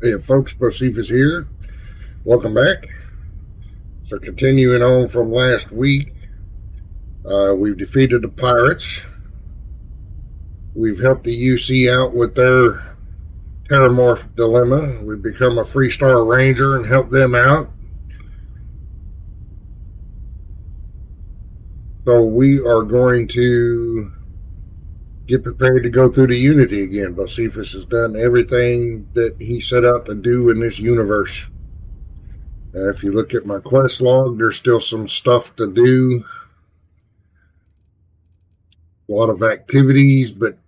Hey folks, Boceifus here. Welcome back. So continuing on from last week, we've defeated the pirates. We've helped the UC out with their Terramorph dilemma. We've become a Freestar Ranger and helped them out. So we are going to get prepared to go through the Unity again. Boceifus has done everything that he set out to do in this universe. If you look at my quest log, there's still some stuff to do. A lot of activities, but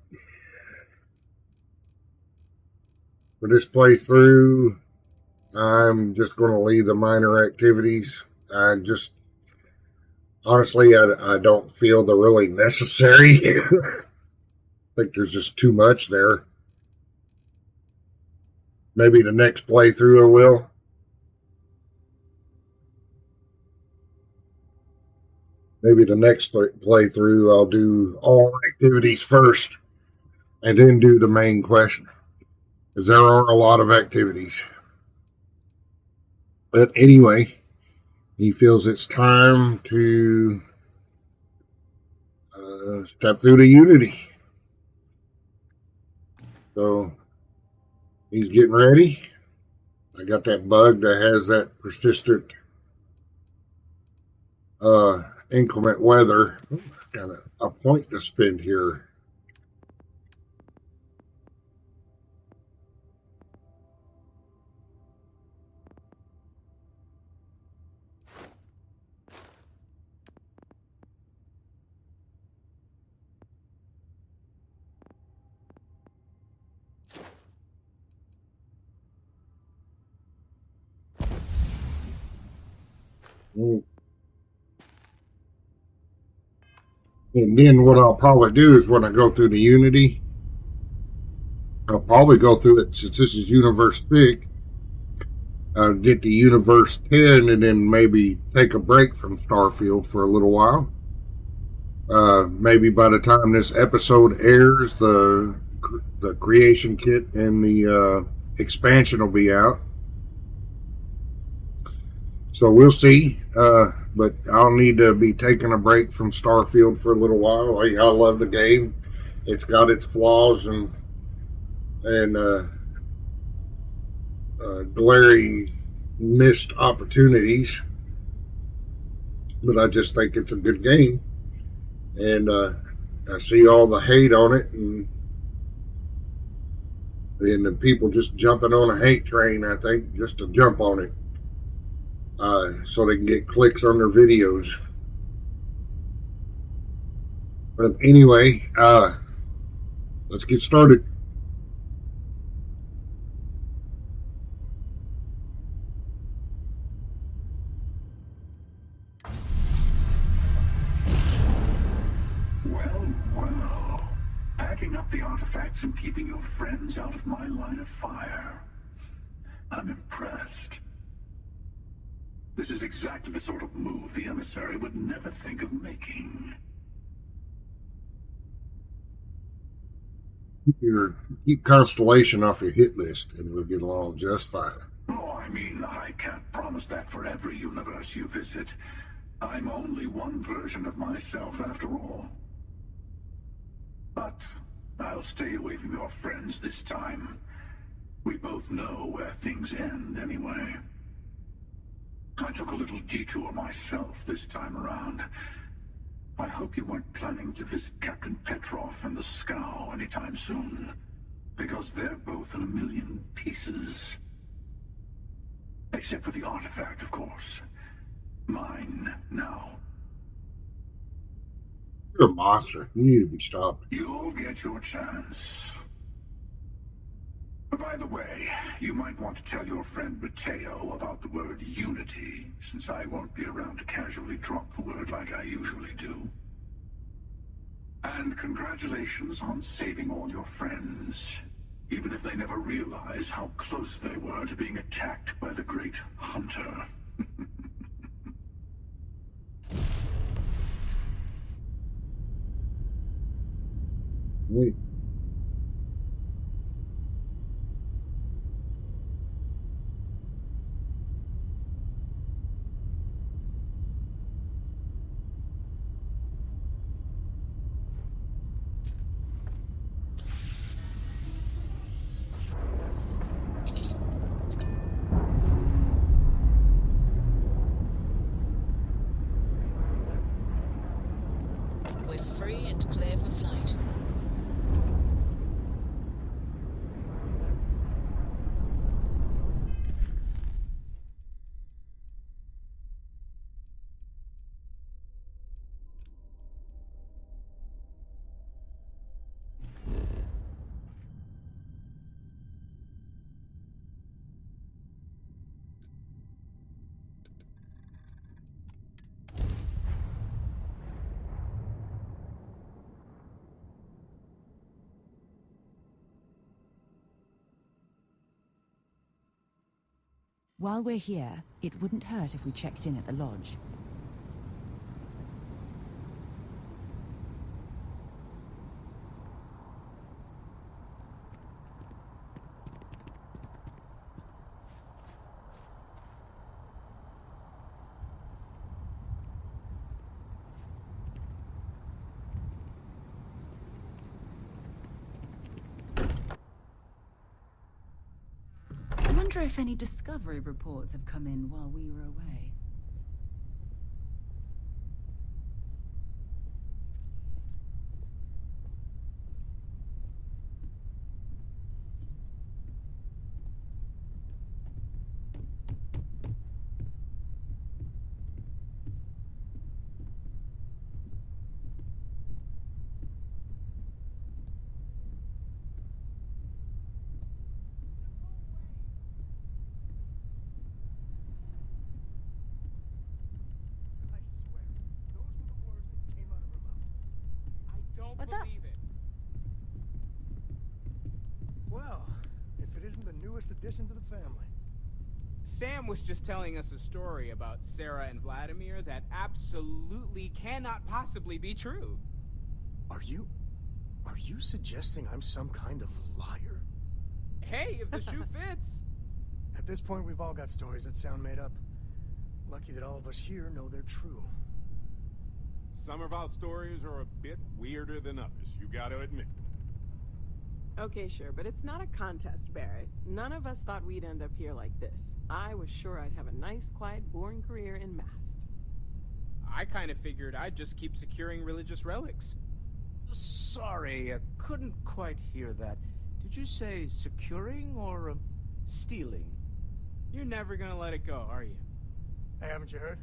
for this playthrough, I'm just going to leave the minor activities. Honestly, I don't feel they're really necessary. I think there's just too much there. Maybe the next playthrough I will. Maybe the next playthrough I'll do all activities first and then do the main question. Because there are a lot of activities. But anyway, he feels it's time to step through the Unity. So he's getting ready. I got that bug that has that persistent inclement weather. Got a point to spend here. And then what I'll probably do is when I go through the Unity, I'll probably go through it since this is Universe 6. I'll get to Universe 10 and then maybe take a break from Starfield for a little while. Maybe by the time this episode airs, the creation kit and the expansion will be out. So we'll see. But I'll need to be taking a break from Starfield for a little while. I love the game. It's got its flaws and glaring missed opportunities, but I just think it's a good game. And I see all the hate on it, and the people just jumping on a hate train, I think, just to jump on it. So they can get clicks on their videos. But anyway, let's get started. Well. Packing up the artifacts and keeping your friends out of my line of fire. I'm impressed. This is exactly the sort of move the emissary would never think of making. Keep Constellation off your hit list, and we'll get along just fine. Oh, I mean, I can't promise that for every universe you visit. I'm only one version of myself, after all. But I'll stay away from your friends this time. We both know where things end, anyway. I took a little detour myself this time around. I hope you weren't planning to visit Captain Petrov and the Scow anytime soon, because they're both in a million pieces. Except for the artifact, of course. Mine now. You're a monster. You need to be stopped. You'll get your chance. By the way, you might want to tell your friend Mateo about the word unity, since I won't be around to casually drop the word like I usually do. And congratulations on saving all your friends, even if they never realize how close they were to being attacked by the great Hunter. Wait. While we're here, it wouldn't hurt if we checked in at the lodge. I wonder if any discovery reports have come in while we were away. What's up? Well, if it isn't the newest addition to the family. Sam was just telling us a story about Sarah and Vladimir that absolutely cannot possibly be true. Are you suggesting I'm some kind of liar? Hey, if the shoe fits. At this point, we've all got stories that sound made up. Lucky that all of us here know they're true. Some of our stories are a bit weirder than others, you gotta admit. Okay, sure, but it's not a contest, Barrett. None of us thought we'd end up here like this. I was sure I'd have a nice, quiet, boring career in Mast. I kind of figured I'd just keep securing religious relics. Sorry, I couldn't quite hear that. Did you say securing or stealing? You're never gonna let it go, are you? Hey, haven't you heard?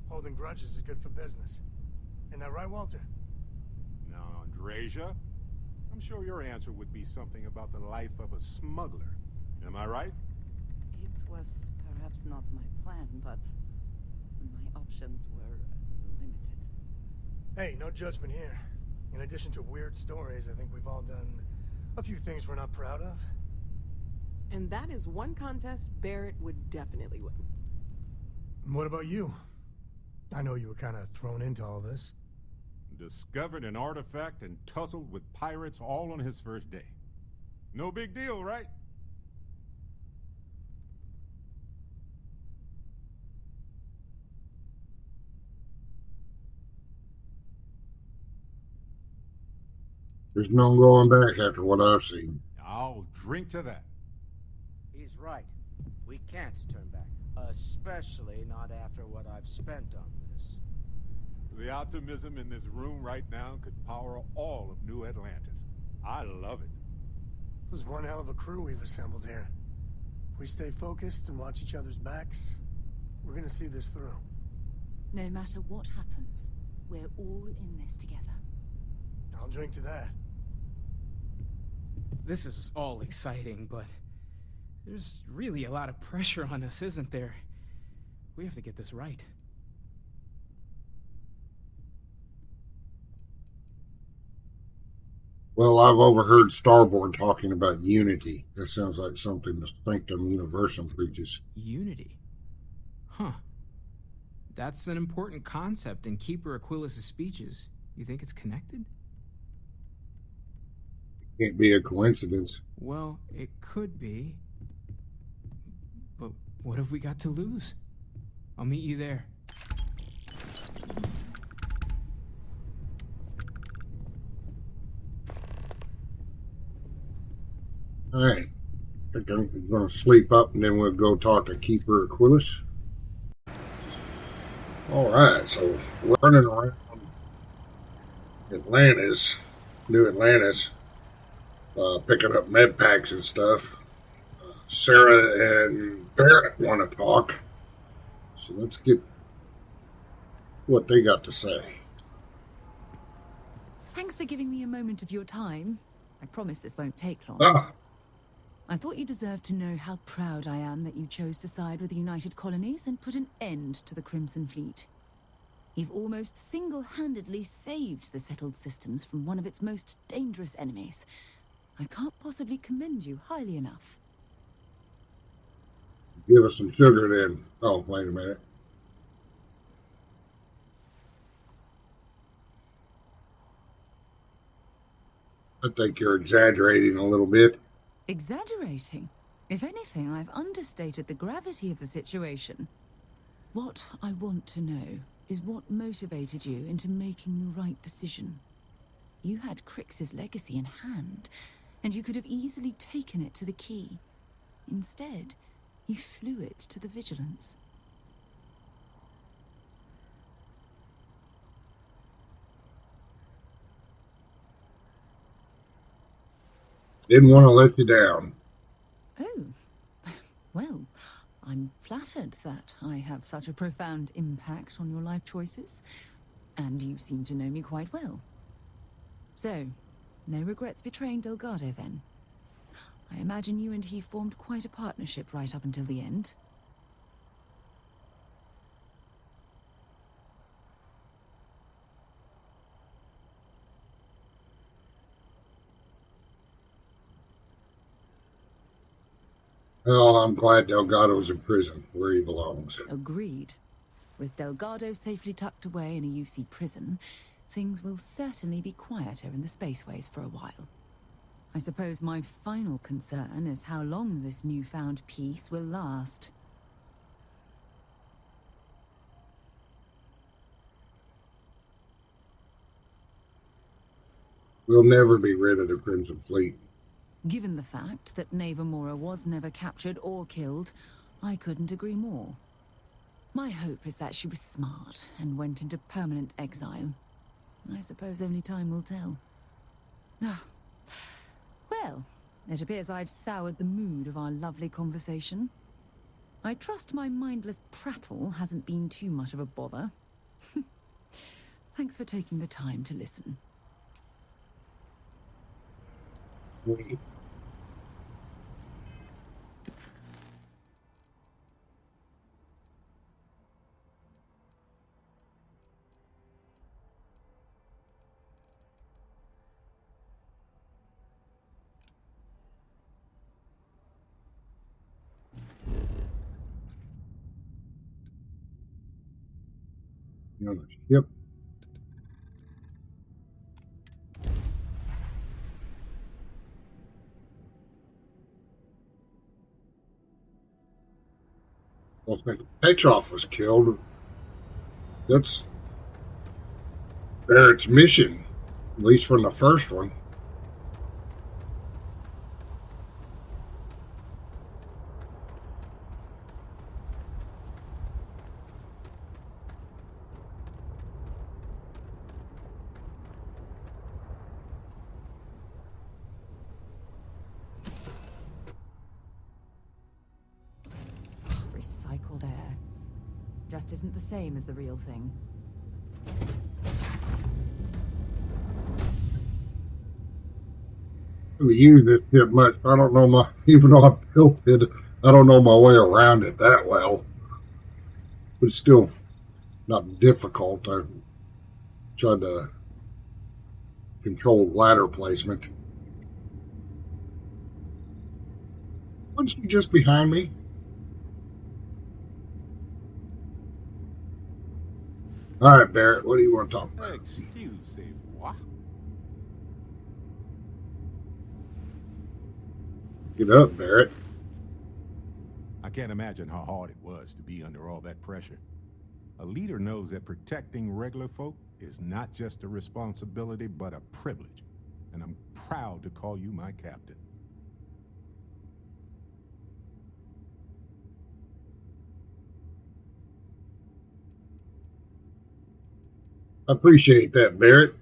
Holding grudges is good for business. Isn't that right, Walter? Now, Andreja, I'm sure your answer would be something about the life of a smuggler. Am I right? It was perhaps not my plan, but my options were limited. Hey, no judgment here. In addition to weird stories, I think we've all done a few things we're not proud of. And that is one contest Barrett would definitely win. And what about you? I know you were kind of thrown into all this. Discovered an artifact and tussled with pirates all on his first day. No big deal, right? There's no going back after what I've seen. I'll drink to that. He's right. We can't turn back. Especially not after what I've spent on this. The optimism in this room right now could power all of New Atlantis. I love it. This is one hell of a crew we've assembled here. If we stay focused and watch each other's backs, we're gonna see this through. No matter what happens, we're all in this together. I'll drink to that. This is all exciting, but there's really a lot of pressure on us, isn't there? We have to get this right. Well, I've overheard Starborn talking about unity. That sounds like something the Sanctum Universum preaches. Unity? Huh. That's an important concept in Keeper Aquilus' speeches. You think it's connected? Can't be a coincidence. Well, it could be. But what have we got to lose? I'll meet you there. Hey, I think I'm going to sleep up and then we'll go talk to Keeper Aquilus. All right, so we're running around Atlantis, New Atlantis, picking up med packs and stuff. Sarah and Barrett want to talk, so let's get what they got to say. Thanks for giving me a moment of your time. I promise this won't take long. Ah, I thought you deserved to know how proud I am that you chose to side with the United Colonies and put an end to the Crimson Fleet. You've almost single-handedly saved the settled systems from one of its most dangerous enemies. I can't possibly commend you highly enough. Give us some sugar then. Oh, wait a minute. I think you're exaggerating a little bit. Exaggerating? If anything, I've understated the gravity of the situation. What I want to know is what motivated you into making the right decision. You had Crix's legacy in hand, and you could have easily taken it to the key. Instead, you flew it to the Vigilance. Didn't want to let you down. Oh, well, I'm flattered that I have such a profound impact on your life choices, and you seem to know me quite well. So, no regrets betraying Delgado then? I imagine you and he formed quite a partnership right up until the end. Well, I'm glad Delgado's in prison, where he belongs. Agreed. With Delgado safely tucked away in a UC prison, things will certainly be quieter in the spaceways for a while. I suppose my final concern is how long this newfound peace will last. We'll never be rid of the Crimson Fleet. Given the fact that Navarmora was never captured or killed, I couldn't agree more. My hope is that she was smart and went into permanent exile. I suppose only time will tell. Ah. Well, it appears I've soured the mood of our lovely conversation. I trust my mindless prattle hasn't been too much of a bother. Thanks for taking the time to listen. Yep. Well, Petrov was killed. That's Barrett's mission, at least from the first one. Recycled air. Just isn't the same as the real thing. We use this shit much. I don't know even though I built it, I don't know my way around it that well. But it's still not difficult. I tried to control ladder placement. Wasn't she just behind me? All right, Barrett, what do you want to talk about? Excusez-moi. Get up, Barrett. I can't imagine how hard it was to be under all that pressure. A leader knows that protecting regular folk is not just a responsibility, but a privilege. And I'm proud to call you my captain. I appreciate that, Barrett.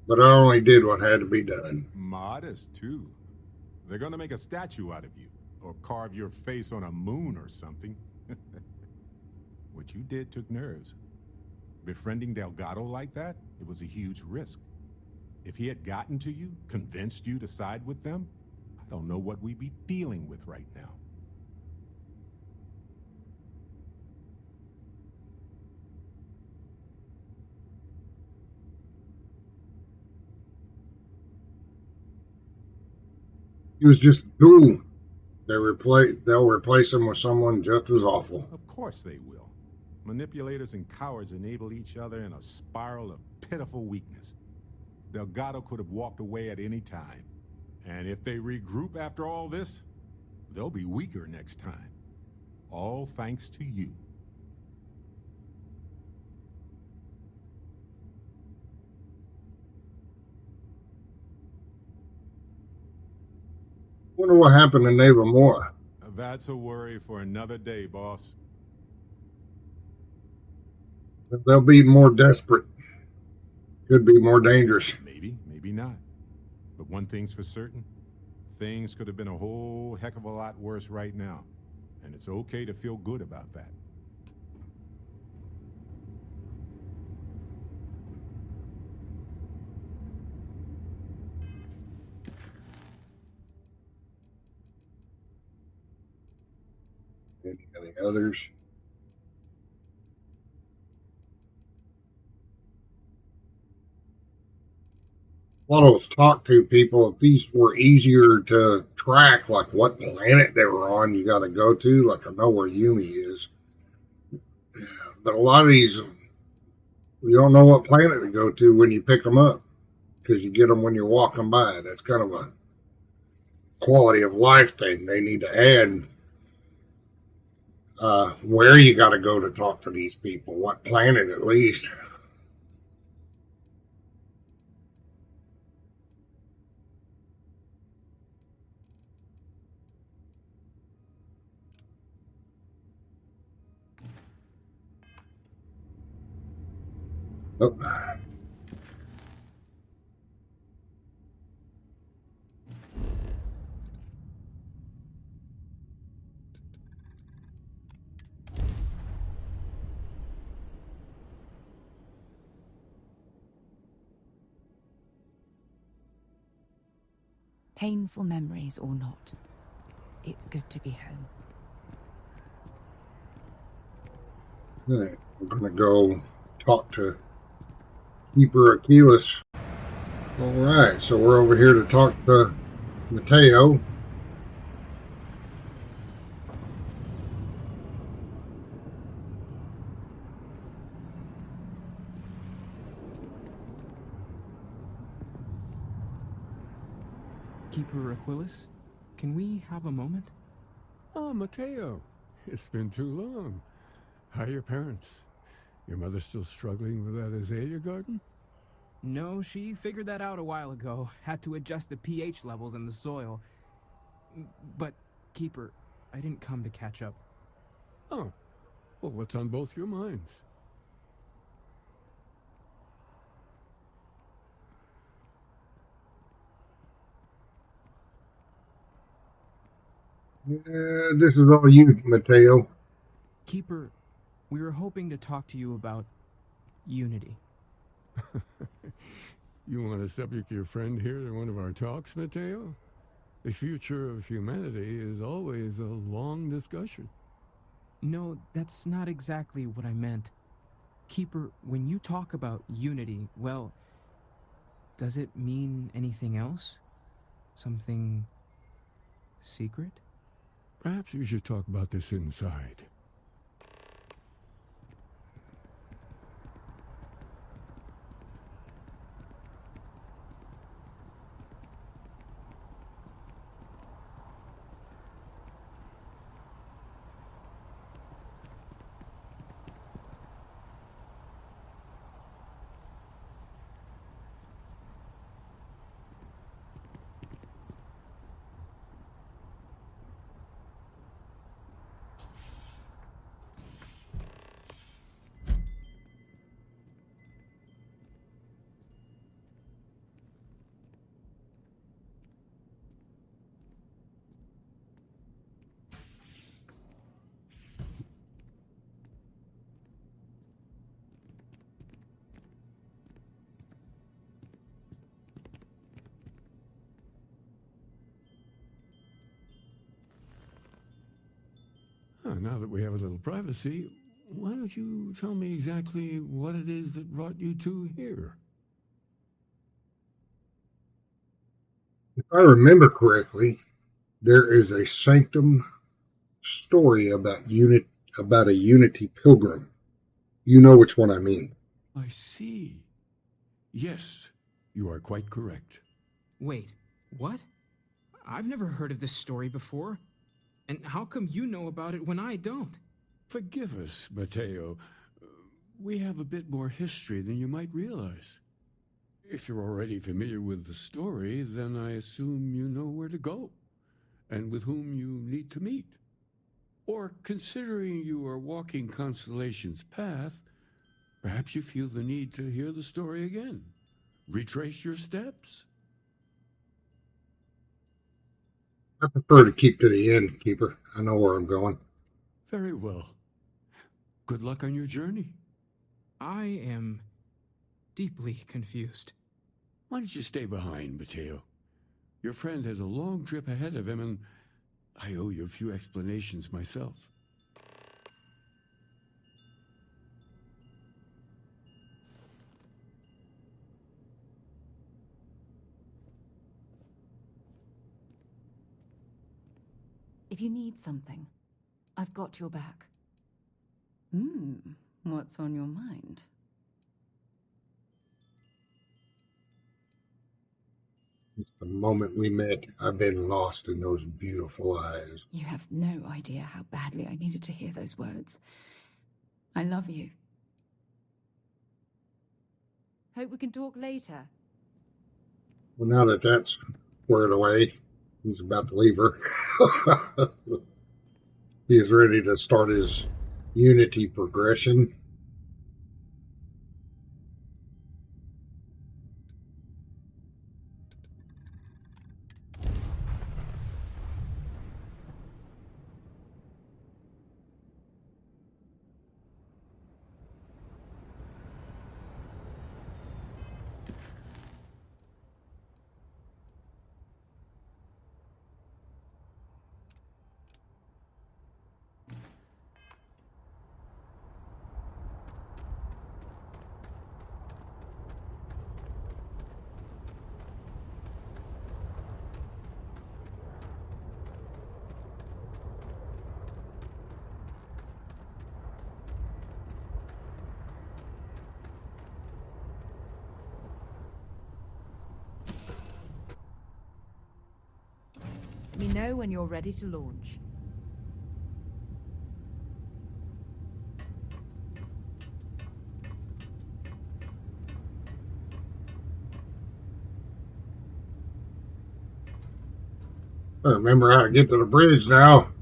But I only did what had to be done. Modest, too. They're gonna make a statue out of you, or carve your face on a moon or something. What you did took nerves. Befriending Delgado like that, it was a huge risk. If he had gotten to you, convinced you to side with them, I don't know what we'd be dealing with right now. He was just a tool. They'll replace them with someone just as awful. Of course they will. Manipulators and cowards enable each other in a spiral of pitiful weakness. Delgado could have walked away at any time. And if they regroup after all this, they'll be weaker next time. All thanks to you. Wonder what happened to Neva Moore. That's a worry for another day, boss. They'll be more desperate. Could be more dangerous. Maybe, maybe not. But one thing's for certain. Things could have been a whole heck of a lot worse right now. And it's okay to feel good about that. Any of the others? A lot of those talk to people, if these were easier to track, like what planet they were on, you got to go to. Like I know where Yumi is. But a lot of these, you don't know what planet to go to when you pick them up because you get them when you're walking by. That's kind of a quality of life thing they need to add. Where you got to go to talk to these people, what planet at least. Oh. Painful memories or not, it's good to be home. We're going to go talk to Keeper Achilles. All right, so we're over here to talk to Mateo. Keeper Aquilus, can we have a moment? Oh, Mateo. It's been too long. How are your parents? Your mother still struggling with that azalea garden? No, she figured that out a while ago. Had to adjust the pH levels in the soil. But, Keeper, I didn't come to catch up. Oh. Well, what's on both your minds? This is all you, Mateo. Keeper, we were hoping to talk to you about unity. You want to subject your friend here to one of our talks, Mateo? The future of humanity is always a long discussion. No, that's not exactly what I meant. Keeper, when you talk about unity, well, does it mean anything else? Something secret? Perhaps you should talk about this inside. Now that we have a little privacy, why don't you tell me exactly what it is that brought you two here? If I remember correctly, There is a sanctum story about a Unity pilgrim. You know which one I mean. I see. Yes, you are quite correct. Wait, what? I've never heard of this story before. And how come you know about it when I don't? Forgive us, Mateo. We have a bit more history than you might realize. If you're already familiar with the story, then I assume you know where to go and with whom you need to meet. Or, considering you are walking Constellation's path, perhaps you feel the need to hear the story again. Retrace your steps. I prefer to keep to the end, Keeper. I know where I'm going. Very well. Good luck on your journey. I am deeply confused. Why don't you stay behind, Mateo? Your friend has a long trip ahead of him, and I owe you a few explanations myself. If you need something, I've got your back. What's on your mind? Since the moment we met, I've been lost in those beautiful eyes. You have no idea how badly I needed to hear those words. I love you. Hope we can talk later. Well, now that that's squared away, he's about to leave her. He is ready to start his Unity progression. Let me know when you're ready to launch. I remember how to get to the bridge now.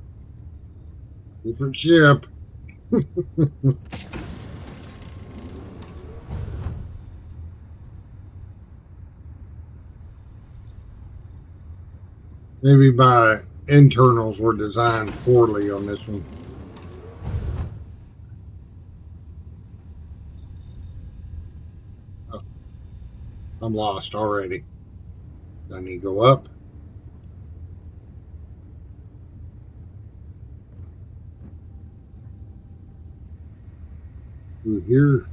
Different ship. Maybe my internals were designed poorly on this one. Oh, I'm lost already. I need to go up. Through here.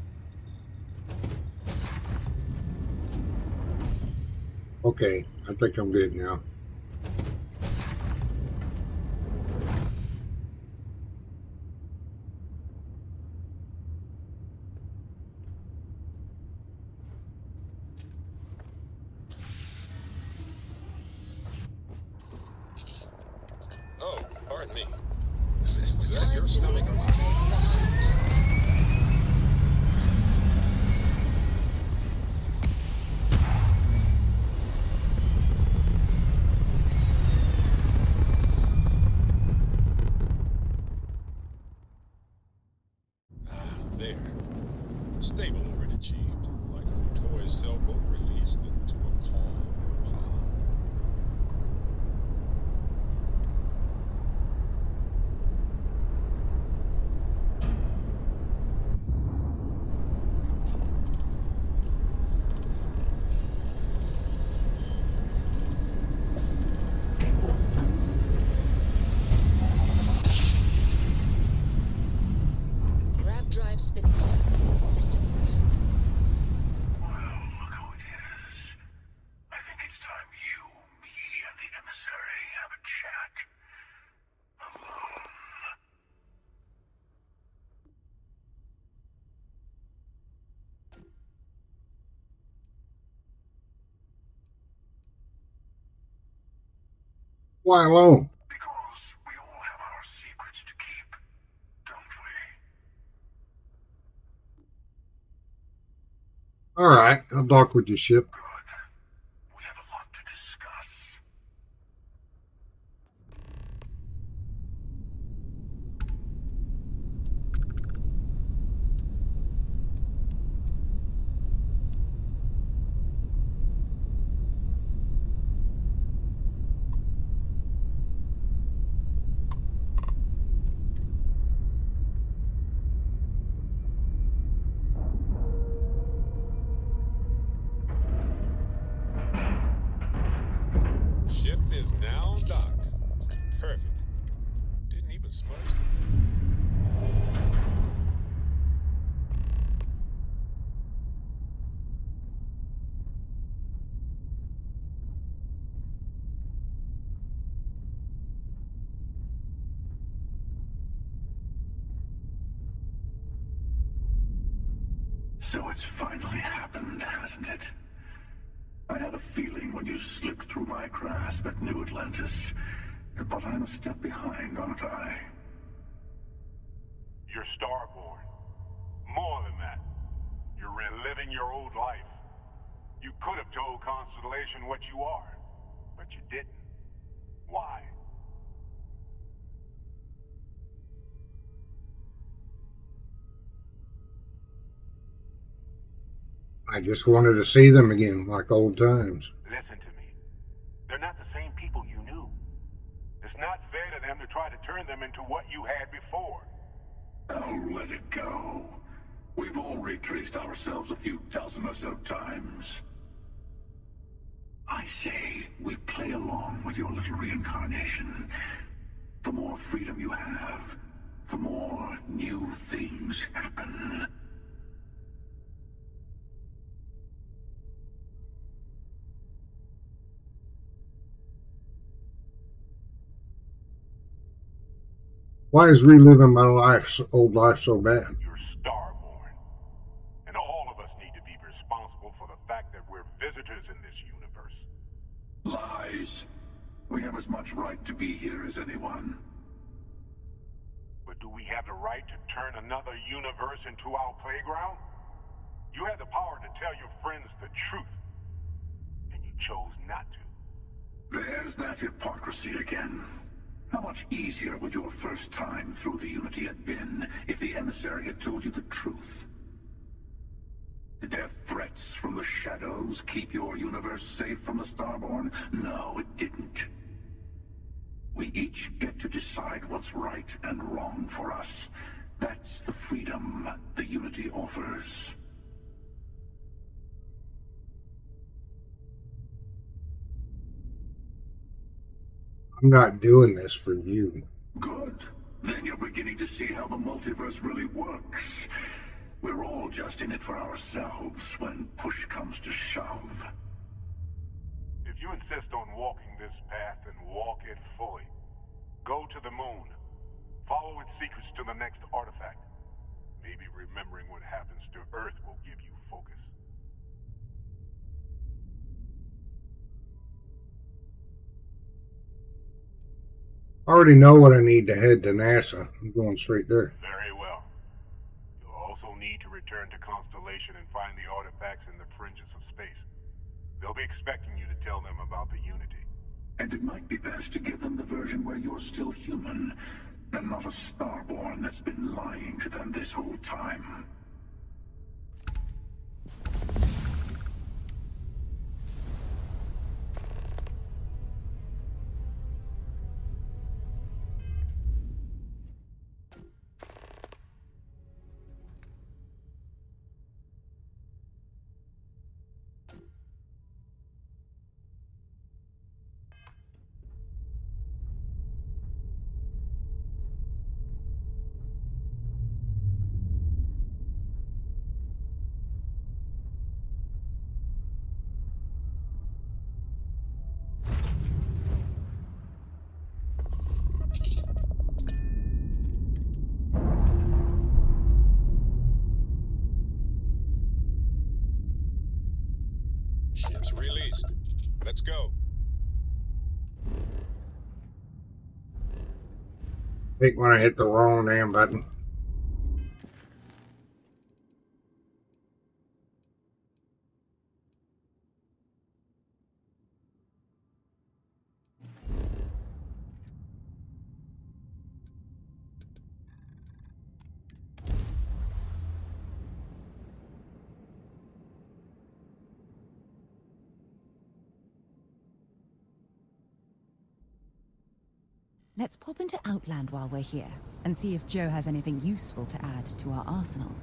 Okay, I think I'm good now. Oh, pardon me. Is that your stomach? There. Stable already achieved, like a toy sailboat released into a calm pond. Drive spinning down. Systems green. Well, look who it is. I think Why alone? Because we all have our secrets to keep, don't we? All right, I'll dock with your ship. Good. We have a lot to discuss. Ship is now docked. Perfect. Didn't even smudge the thing. So it's finally happened, hasn't it? I had a feeling when you slipped through my grasp at New Atlantis. But I'm a step behind, aren't I? You're starborn. More than that. You're reliving your old life. You could have told Constellation what you are, but you didn't. Why? I just wanted to see them again, like old times. Listen to me. They're not the same people you knew. It's not fair to them to try to turn them into what you had before. Oh, let it go. We've all retraced ourselves a few dozen or so times. I say we play along with your little reincarnation. The more freedom you have, the more new things happen. Why is reliving my old life so bad? You're starborn. And all of us need to be responsible for the fact that we're visitors in this universe. Lies. We have as much right to be here as anyone. But do we have the right to turn another universe into our playground? You had the power to tell your friends the truth, and you chose not to. There's that hypocrisy again. How much easier would your first time through the Unity have been if the emissary had told you the truth? Did their threats from the shadows keep your universe safe from the Starborn? No, it didn't. We each get to decide what's right and wrong for us. That's the freedom the Unity offers. I'm not doing this for you. Good. Then you're beginning to see how the multiverse really works. We're all just in it for ourselves when push comes to shove. If you insist on walking this path, then walk it fully. Go to the moon. Follow its secrets to the next artifact. Maybe remembering what happens to Earth will give you focus. I already know what I need to head to NASA. I'm going straight there. Very well. You'll also need to return to Constellation and find the artifacts in the fringes of space. They'll be expecting you to tell them about the Unity. And it might be best to give them the version where you're still human, and not a Starborn that's been lying to them this whole time. Ship's released. Let's go. Hate when I hit the wrong damn button. Let's pop into Outland while we're here, and see if Joe has anything useful to add to our arsenal.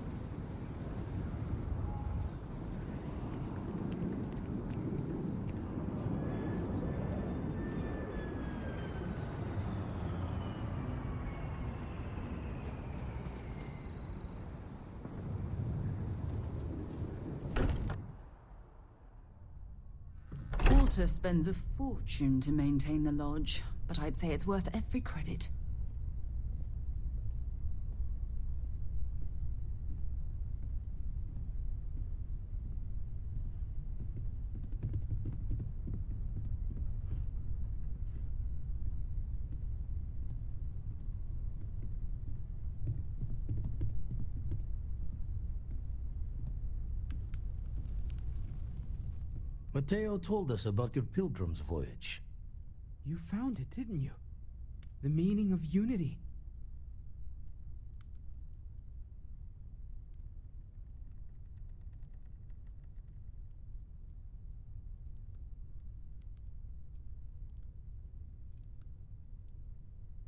Walter spends a fortune to maintain the lodge, but I'd say it's worth every credit. Mateo told us about your pilgrim's voyage. You found it, didn't you? The meaning of unity.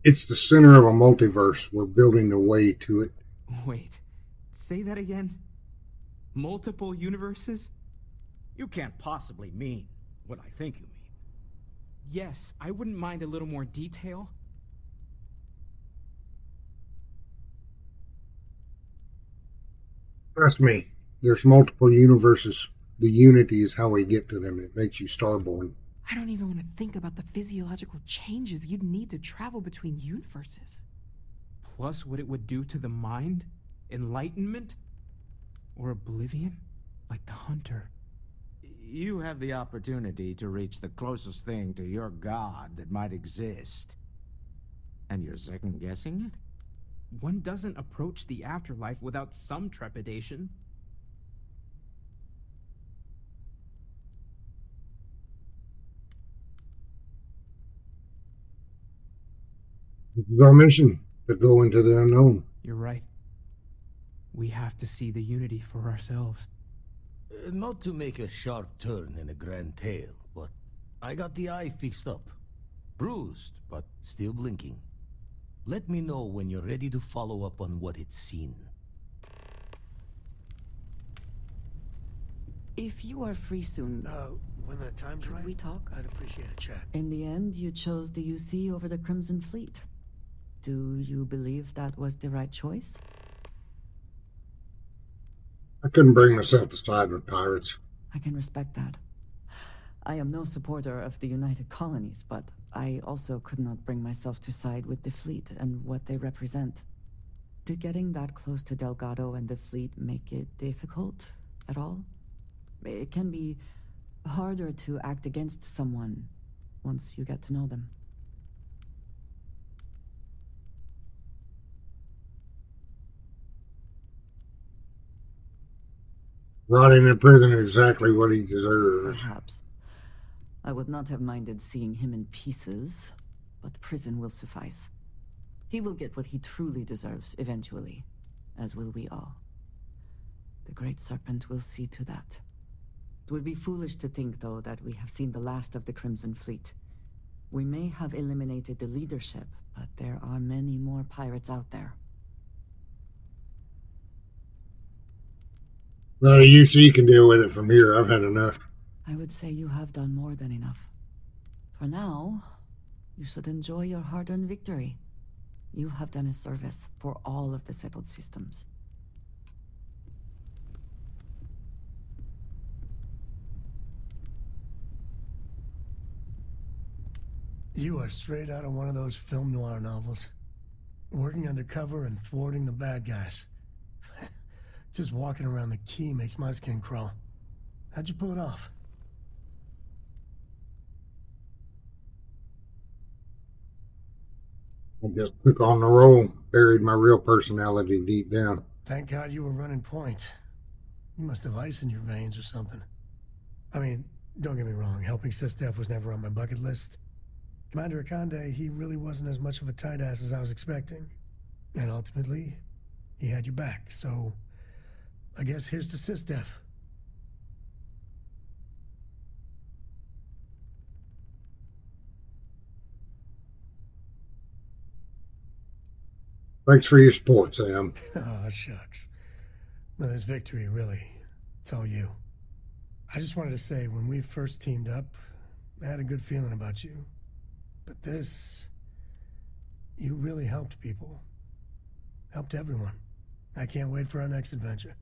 It's the center of a multiverse. We're building the way to it. Wait, say that again? Multiple universes? You can't possibly mean what I think you mean. Yes, I wouldn't mind a little more detail. Trust me, there's multiple universes. The unity is how we get to them. It makes you starborn. I don't even want to think about the physiological changes you'd need to travel between universes. Plus what it would do to the mind? Enlightenment? Or oblivion? Like the Hunter. You have the opportunity to reach the closest thing to your god that might exist. And you're second-guessing it? One doesn't approach the afterlife without some trepidation. This is our mission, to go into the unknown. You're right. We have to see the unity for ourselves. Not to make a sharp turn in a grand tale, but I got the eye fixed up. Bruised, but still blinking. Let me know when you're ready to follow up on what it's seen. If you are free soon, when the time's right, we talk? I'd appreciate a chat. In the end, you chose the UC over the Crimson Fleet. Do you believe that was the right choice? I couldn't bring myself to side with pirates. I can respect that. I am no supporter of the United Colonies, but I also could not bring myself to side with the fleet and what they represent. Did getting that close to Delgado and the fleet make it difficult at all? It can be harder to act against someone once you get to know them. Rotting in prison is exactly what he deserves. Perhaps. I would not have minded seeing him in pieces, but prison will suffice. He will get what he truly deserves eventually, as will we all. The Great Serpent will see to that. It would be foolish to think, though, that we have seen the last of the Crimson Fleet. We may have eliminated the leadership, but there are many more pirates out there. Well, UC can deal with it from here. I've had enough. I would say you have done more than enough. For now, you should enjoy your hard-earned victory. You have done a service for all of the settled systems. You are straight out of one of those film noir novels. Working undercover and thwarting the bad guys. Just walking around the key makes my skin crawl. How'd you pull it off? I just took on the role, buried my real personality deep down. Thank God you were running point. You must have ice in your veins or something. I mean, don't get me wrong, helping Sistef was never on my bucket list. Commander Akande, he really wasn't as much of a tight ass as I was expecting. And ultimately, he had you back, so I guess here's to Sistef. Thanks for your support, Sam. Oh, shucks. No, this victory, really, it's all you. I just wanted to say, when we first teamed up, I had a good feeling about you. But this... you really helped people. Helped everyone. I can't wait for our next adventure.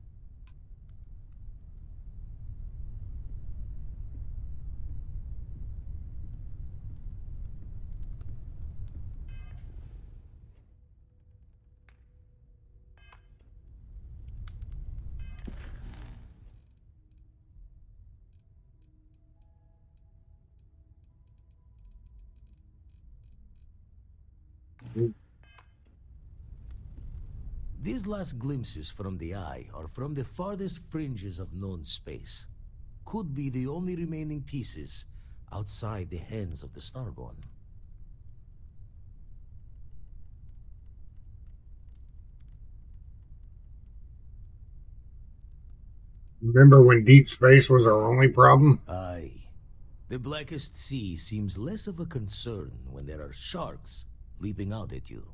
These last glimpses from the Eye are from the farthest fringes of known space. Could be the only remaining pieces outside the hands of the Starborn. Remember when deep space was our only problem? Aye. The Blackest Sea seems less of a concern when there are sharks leaping out at you.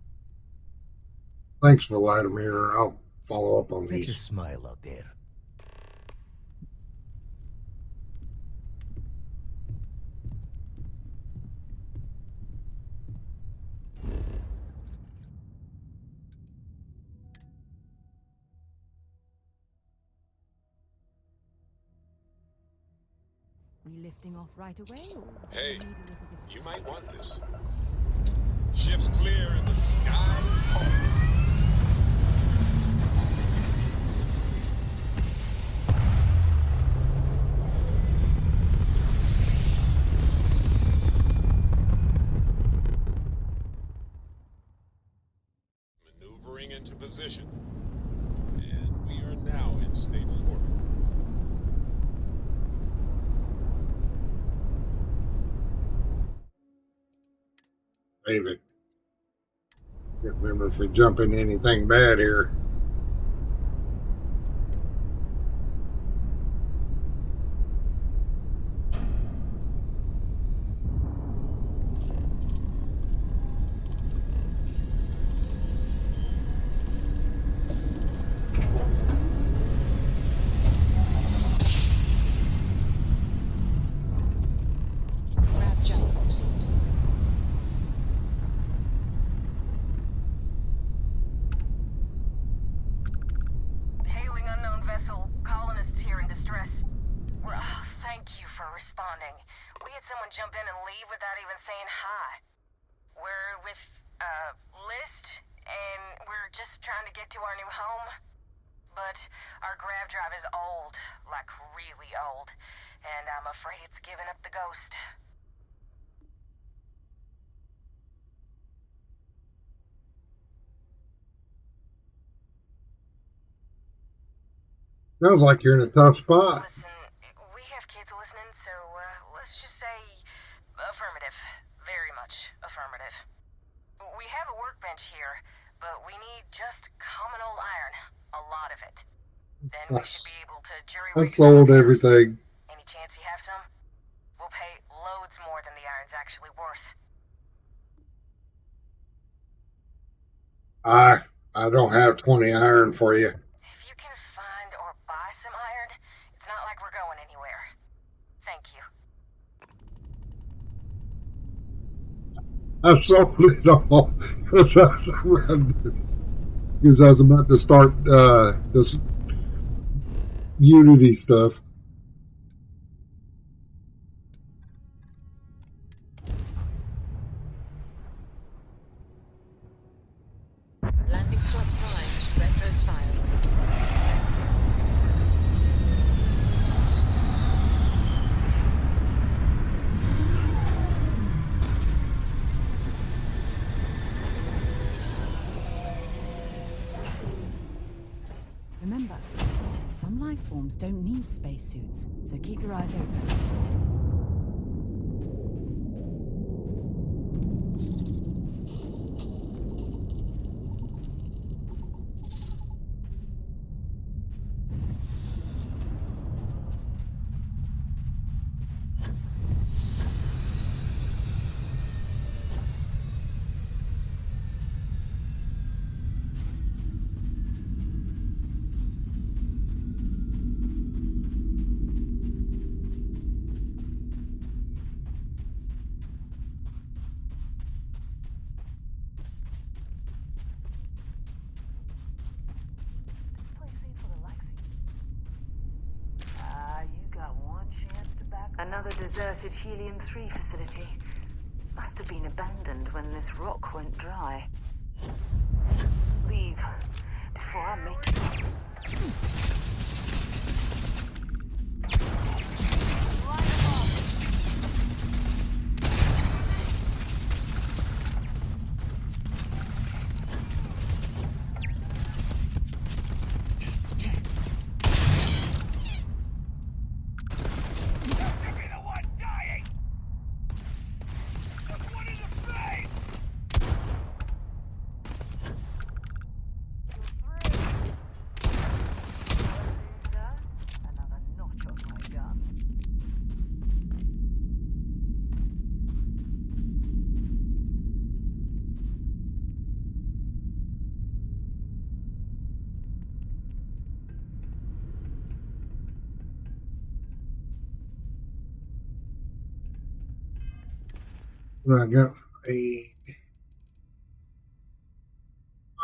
Thanks, Vladimir. I'll follow up on Catch a these. smile out there. We lifting off right away, or Hey, do we need a little bit of you time? might want this. Ship's clear and the sky is calling to us. Maneuvering into position. And we are now in stable orbit. David. Can't remember if we jump into anything bad here. Grab jump complete. Hailing unknown vessel. Colonists here in distress. Thank you for responding. We had someone jump in and leave without even saying hi. We're with, List, and we're just trying to get to our new home. But our grav drive is old, like really old, and I'm afraid it's giving up the ghost. Sounds like you're in a tough spot. Listen, we have kids listening, so let's just say affirmative. Very much affirmative. We have a workbench here, but we need just common old iron. A lot of it. Then we should be able to jury I sold everything. Any chance you have some? We'll pay loads more than the iron's actually worth. I don't have 20 iron for you. If you can find or buy some iron, it's not like we're going anywhere. Thank you. I sold it all because I was about to start this Unity stuff. Landing struts primed. Retros firing. life forms don't need spacesuits, so keep your eyes open. Another deserted Helium-3 facility. Must have been abandoned when this rock went dry. Leave before I make it.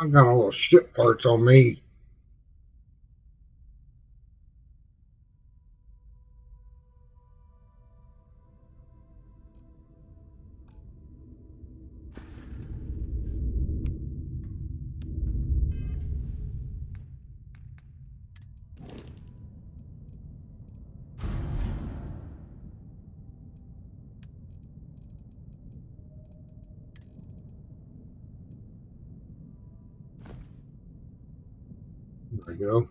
I got all the ship parts on me. There we go.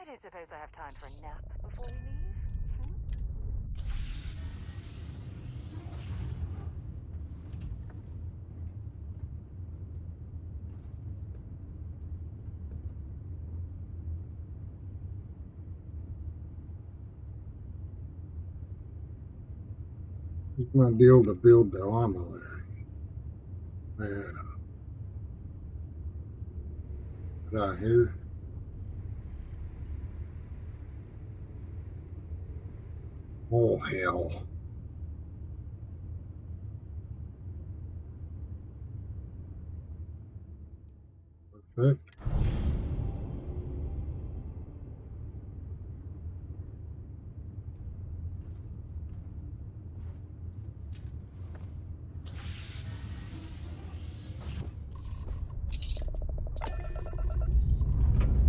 don't suppose I have time for a nap before we leave. It's my deal to build the armor. Yeah. Right here. Oh, hell. Perfect.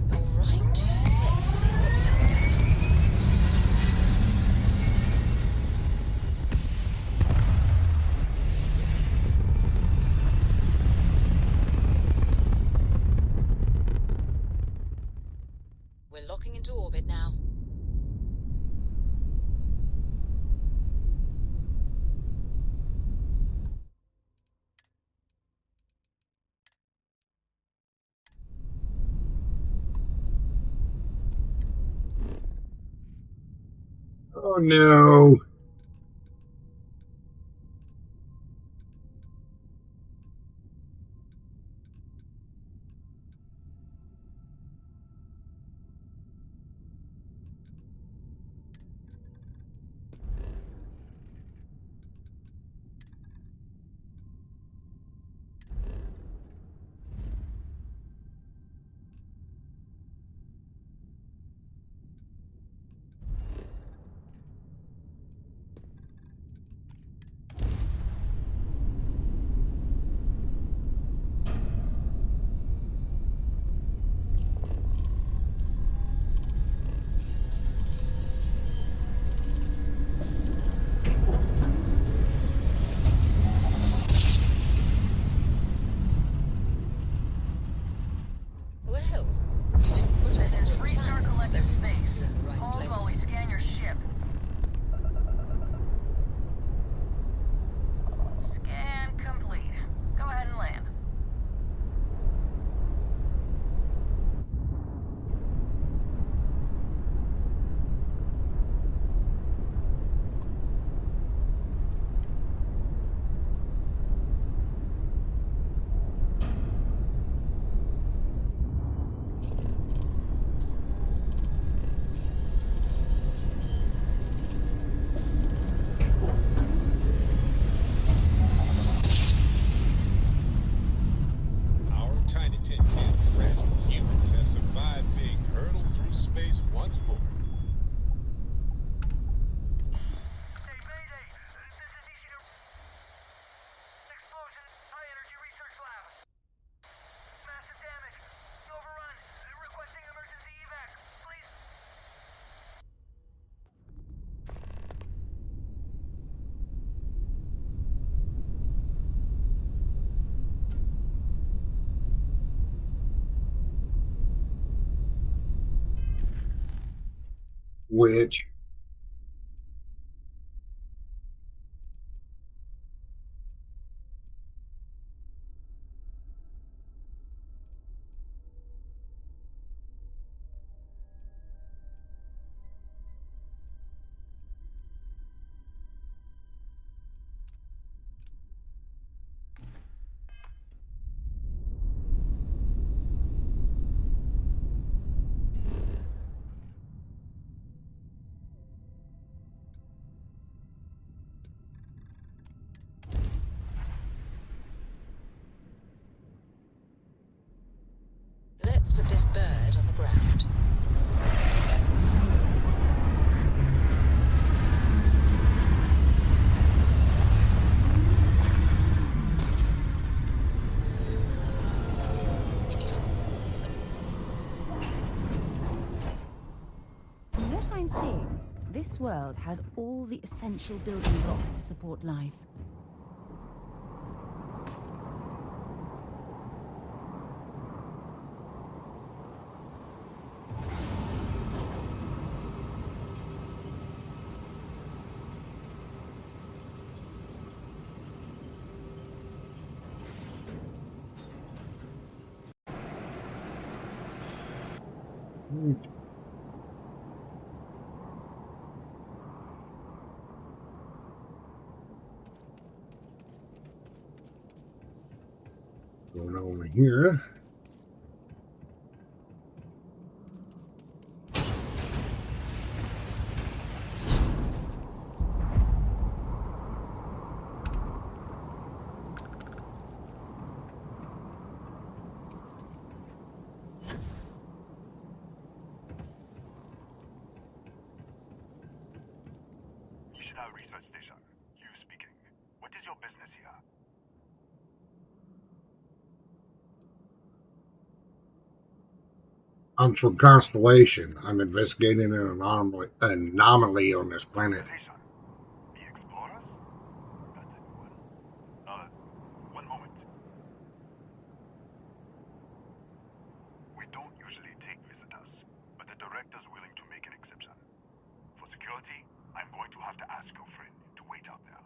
All right, let's see what's out there. We're locking into orbit now. Oh, no. Well, you didn't put us in your Restart plan, so collective we must space. be in the right Hold while we place. scan your ship. Scan complete. Go ahead and land. Our tiny tin can of fragile humans has survived being hurtled through space once more. Hey, Mayday! This is easy to... Explosion, high energy research lab. Massive damage. Overrun. Requesting emergency evac. Please. Which? Let's put this bird on the ground. From what I'm seeing, this world has all the essential building blocks to support life. Going over here. National Research Station. You speaking. What is your business here? I'm from Constellation. I'm investigating an anomaly on this planet. The explorers? That's a new one. One moment. We don't usually take visitors, but the director's willing to make an exception. For security, I'm going to have to ask your friend to wait out there.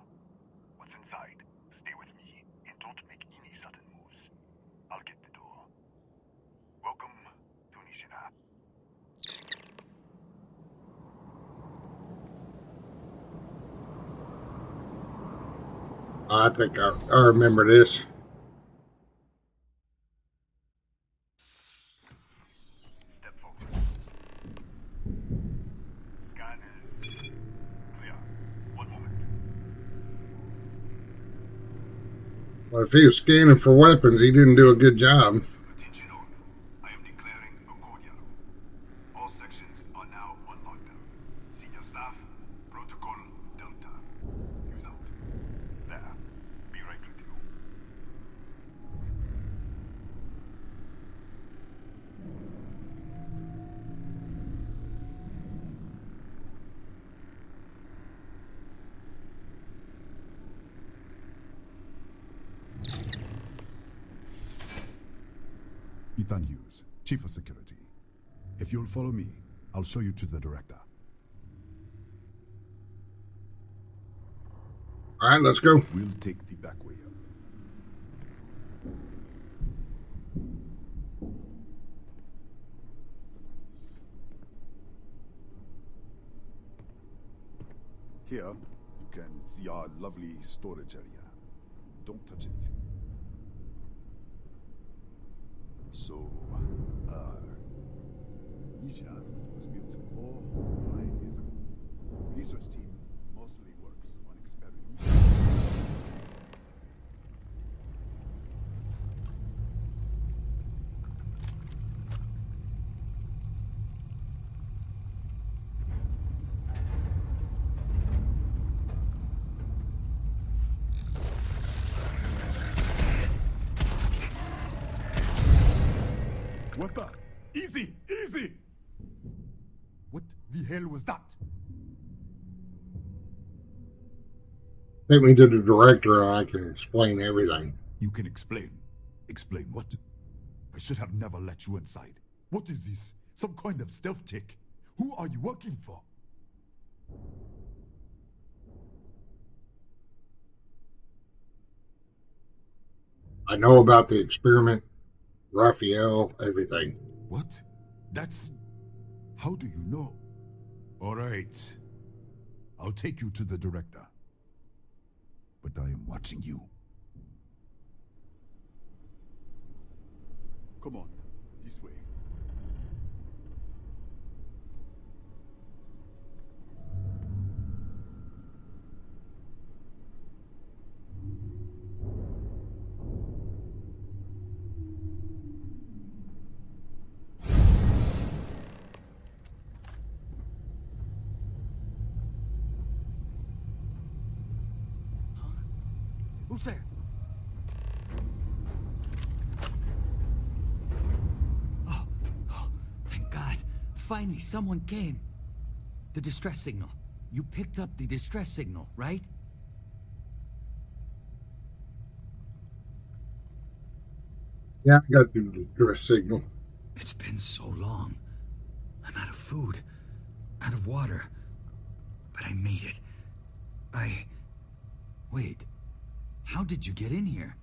Once inside, stay with me and don't make any sudden moves. I'll get the door. Welcome to Nishina. I think I remember this. Step forward. Scan is clear. One moment. Well, if he was scanning for weapons, he didn't do a good job. Attention all. I am declaring a cordial. All sections are now on lockdown. Senior staff, protocol Delta. Use out. There. Be right with you. Ethan Hughes, Chief of Security. If you'll follow me, I'll show you to the director. All right, let's go. We'll take the back way up. Here, you can see our lovely storage area. Don't touch anything. So, Nisha was built 4 or 5 years ago. Research team mostly works on experiments. What the? Easy! Easy! What the hell was that? Take me to the director and I can explain everything. You can explain. Explain what? I should have never let you inside. What is this? Some kind of stealth tech? Who are you working for? I know about the experiment, Raphael, everything. What? That's... How do you know? All right. I'll take you to the director. But I am watching you. Come on, this way. Who's there? Oh, thank God. Finally, someone came. The distress signal. You picked up the distress signal, right? Yeah, I got the distress signal. It's been so long. I'm out of food, out of water. But I made it. Wait. How did you get in here?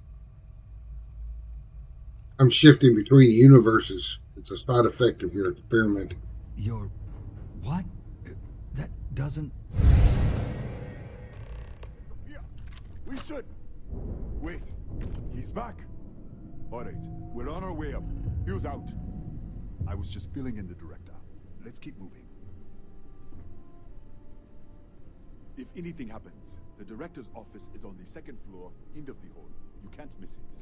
I'm shifting between universes. It's a side effect of your experiment. Your what? That doesn't... Yeah, we should. Wait, he's back. All right, we're on our way up. Hughes out. I was just filling in the director. Let's keep moving. If anything happens, the director's office is on the second floor, end of the hall. You can't miss it.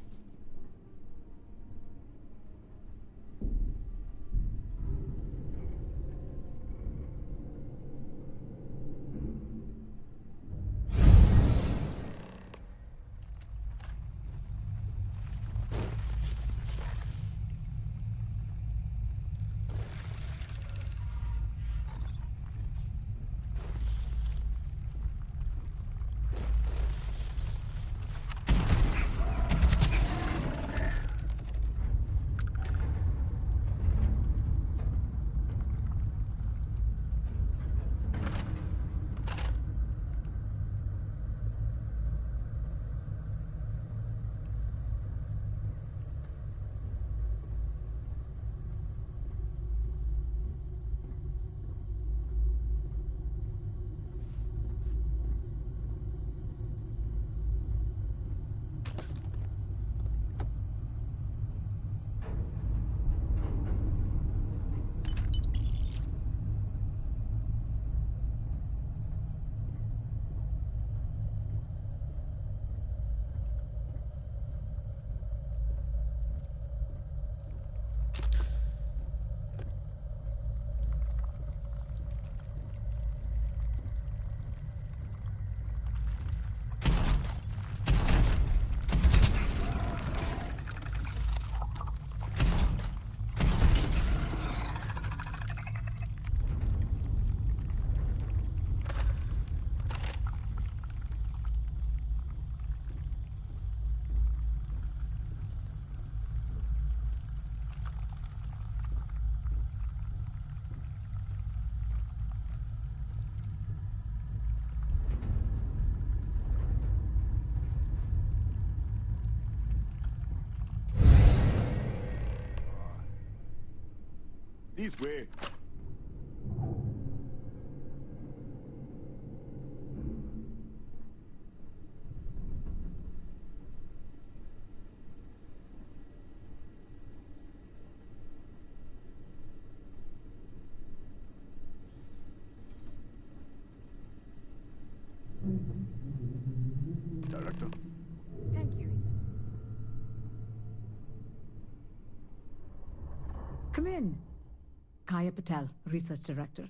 This way. Director. Thank you. Come in. Kaya Patel, Research Director.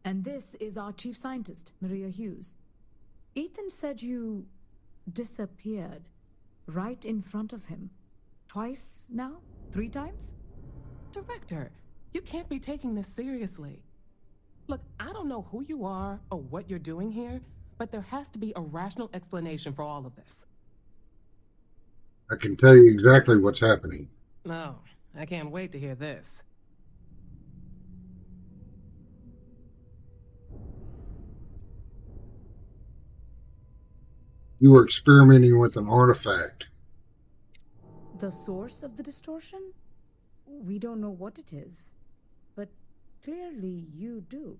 And this is our Chief Scientist, Maria Hughes. Ethan said you disappeared right in front of him. Twice now? 3 times? Director, you can't be taking this seriously. Look, I don't know who you are or what you're doing here, but there has to be a rational explanation for all of this. I can tell you exactly what's happening. No, I can't wait to hear this. You were experimenting with an artifact. The source of the distortion? We don't know what it is. But clearly you do.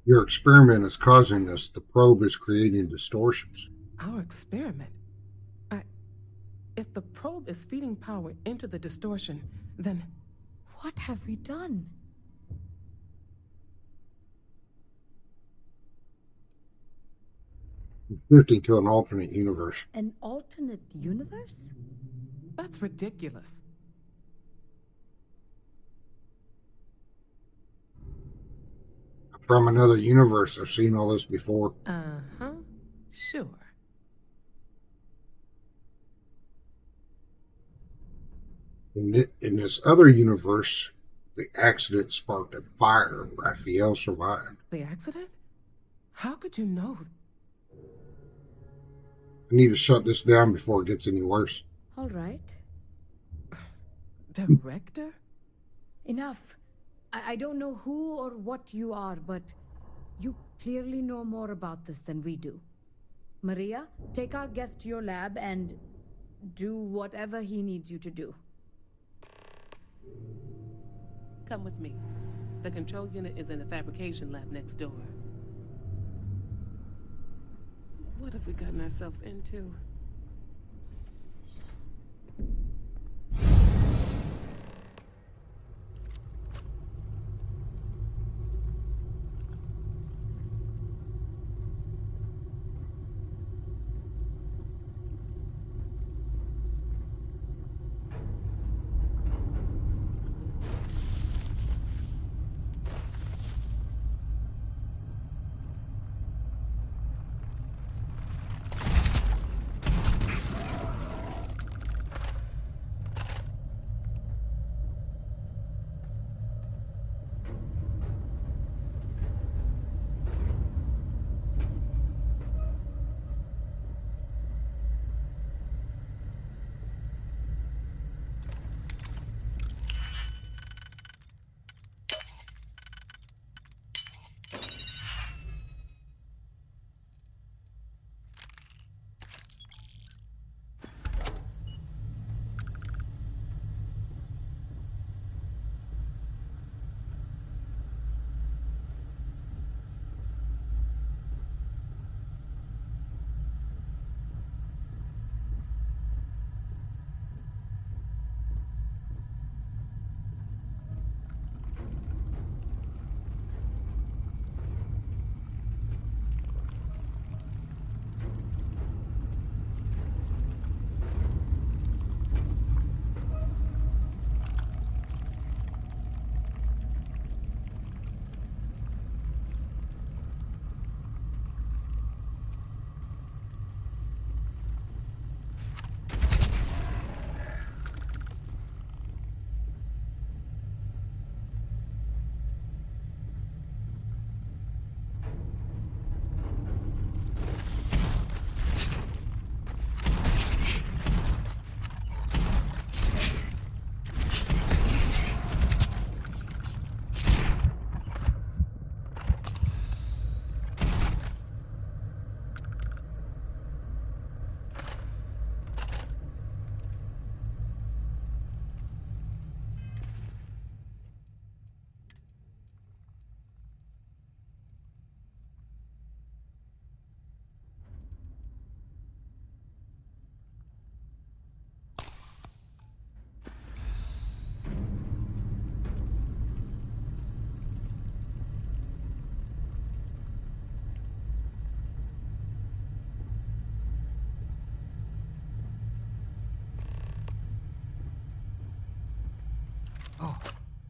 Your experiment is causing this. The probe is creating distortions. Our experiment? If the probe is feeding power into the distortion, then... What have we done? Drifting to an alternate universe. An alternate universe? That's ridiculous. From another universe. I've seen all this before. Uh-huh. Sure. In this other universe, the accident sparked a fire. Raphael survived. The accident? How could you know? I need to shut this down before it gets any worse. All right. Director? Enough. I don't know who or what you are, but you clearly know more about this than we do. Maria, take our guest to your lab and do whatever he needs you to do. Come with me. The control unit is in the fabrication lab next door. What have we gotten ourselves into?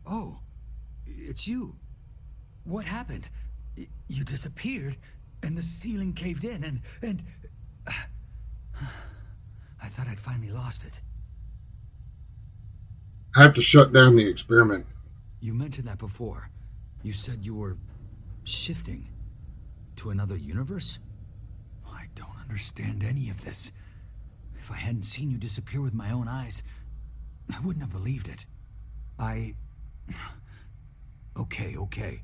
Oh, it's you. What happened? You disappeared, and the ceiling caved in, and I thought I'd finally lost it. I have to shut down the experiment. You mentioned that before. You said you were shifting to another universe? I don't understand any of this. If I hadn't seen you disappear with my own eyes, I wouldn't have believed it. Okay.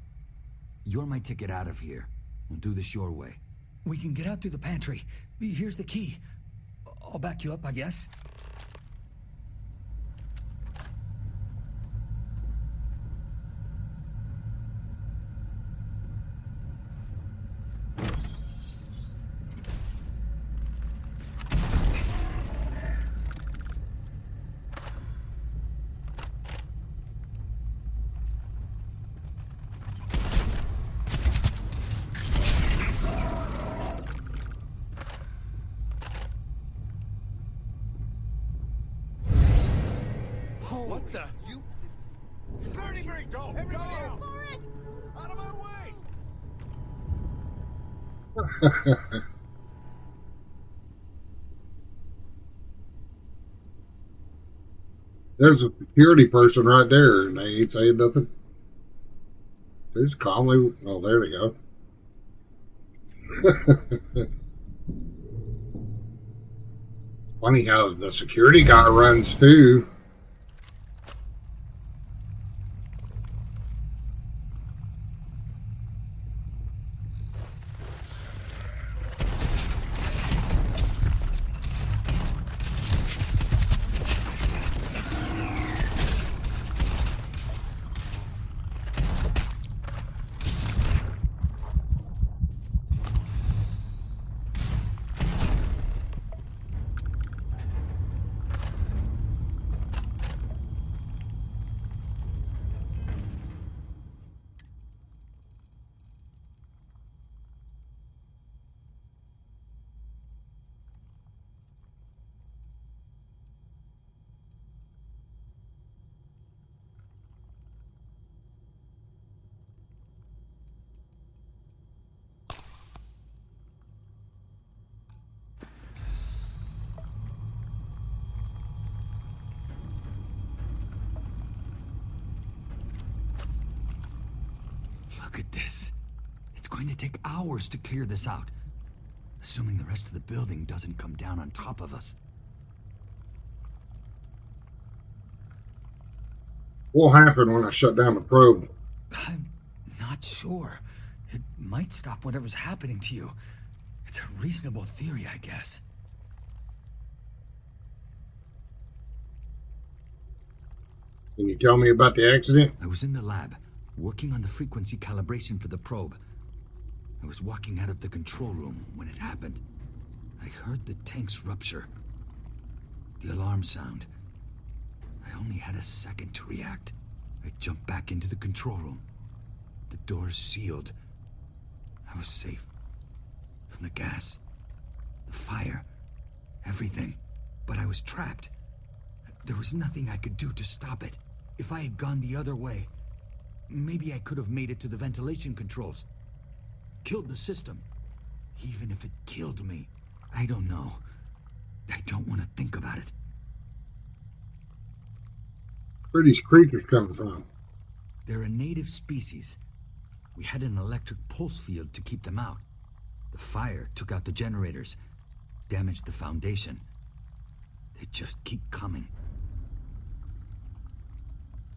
You're my ticket out of here. We'll do this your way. We can get out through the pantry. Here's the key. I'll back you up, I guess. What the? You? Security breach! Go! Everybody go! out for it! Out of my way! There's a security person right there, and they ain't saying nothing. There's calmly. Oh, there we go. Funny how the security guy runs too. this. It's going to take hours to clear this out. Assuming the rest of the building doesn't come down on top of us. What happened when I shut down the probe? I'm not sure. It might stop whatever's happening to you. It's a reasonable theory, I guess. Can you tell me about the accident? I was in the lab, working on the frequency calibration for the probe. I was walking out of the control room when it happened. I heard the tanks rupture. The alarm sound. I only had a second to react. I jumped back into the control room. The doors sealed. I was safe. From the gas, the fire, everything. But I was trapped. There was nothing I could do to stop it. If I had gone the other way, maybe I could have made it to the ventilation controls. Killed the system. Even if it killed me, I don't know. I don't want to think about it. Where are these creatures coming from? They're a native species. We had an electric pulse field to keep them out. The fire took out the generators, damaged the foundation. They just keep coming.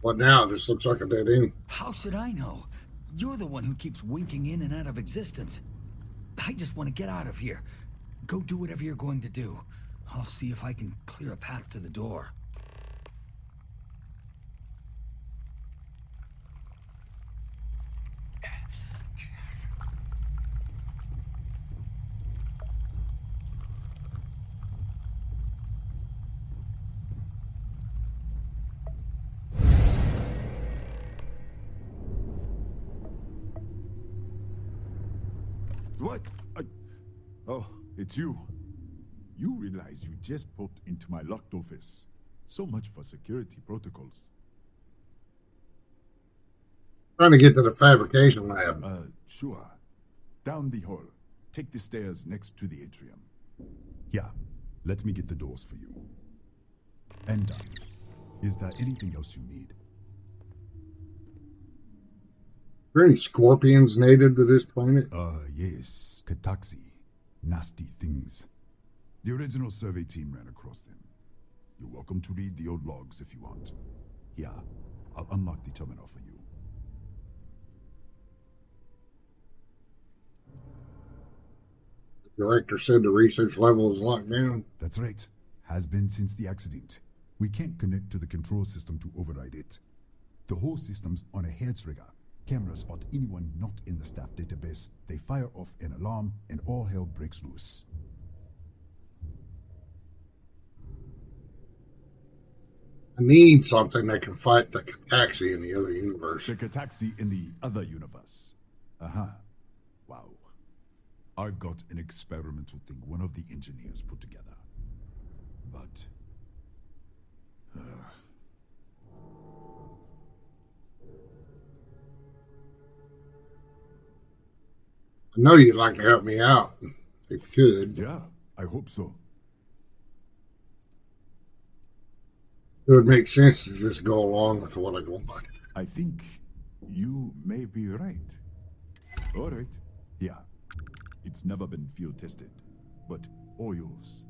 What now? This looks like a dead end. How should I know? You're the one who keeps winking in and out of existence. I just want to get out of here. Go do whatever you're going to do. I'll see if I can clear a path to the door. What? Oh, it's you. You realize you just poked into my locked office. So much for security protocols. Trying to get to the fabrication lab. Sure. Down the hall. Take the stairs next to the atrium. Yeah, let me get the doors for you. And done. Is there anything else you need? Are there any scorpions native to this planet? Yes. Kataxi. Nasty things. The original survey team ran across them. You're welcome to read the old logs if you want. Yeah, I'll unlock the terminal for you. The director said the research level is locked down. That's right. Has been since the accident. We can't connect to the control system to override it. The whole system's on a hair trigger. Cameras spot anyone not in the staff database. They fire off an alarm and all hell breaks loose. I need something that can fight the Kataxi in the other universe. The Kataxi in the other universe. Uh-huh. Wow. I've got an experimental thing one of the engineers put together. But... I know you'd like to help me out, if you could. Yeah, I hope so. It would make sense to just go along with what I go by. I think you may be right. All right. Yeah. It's never been field tested, but all yours.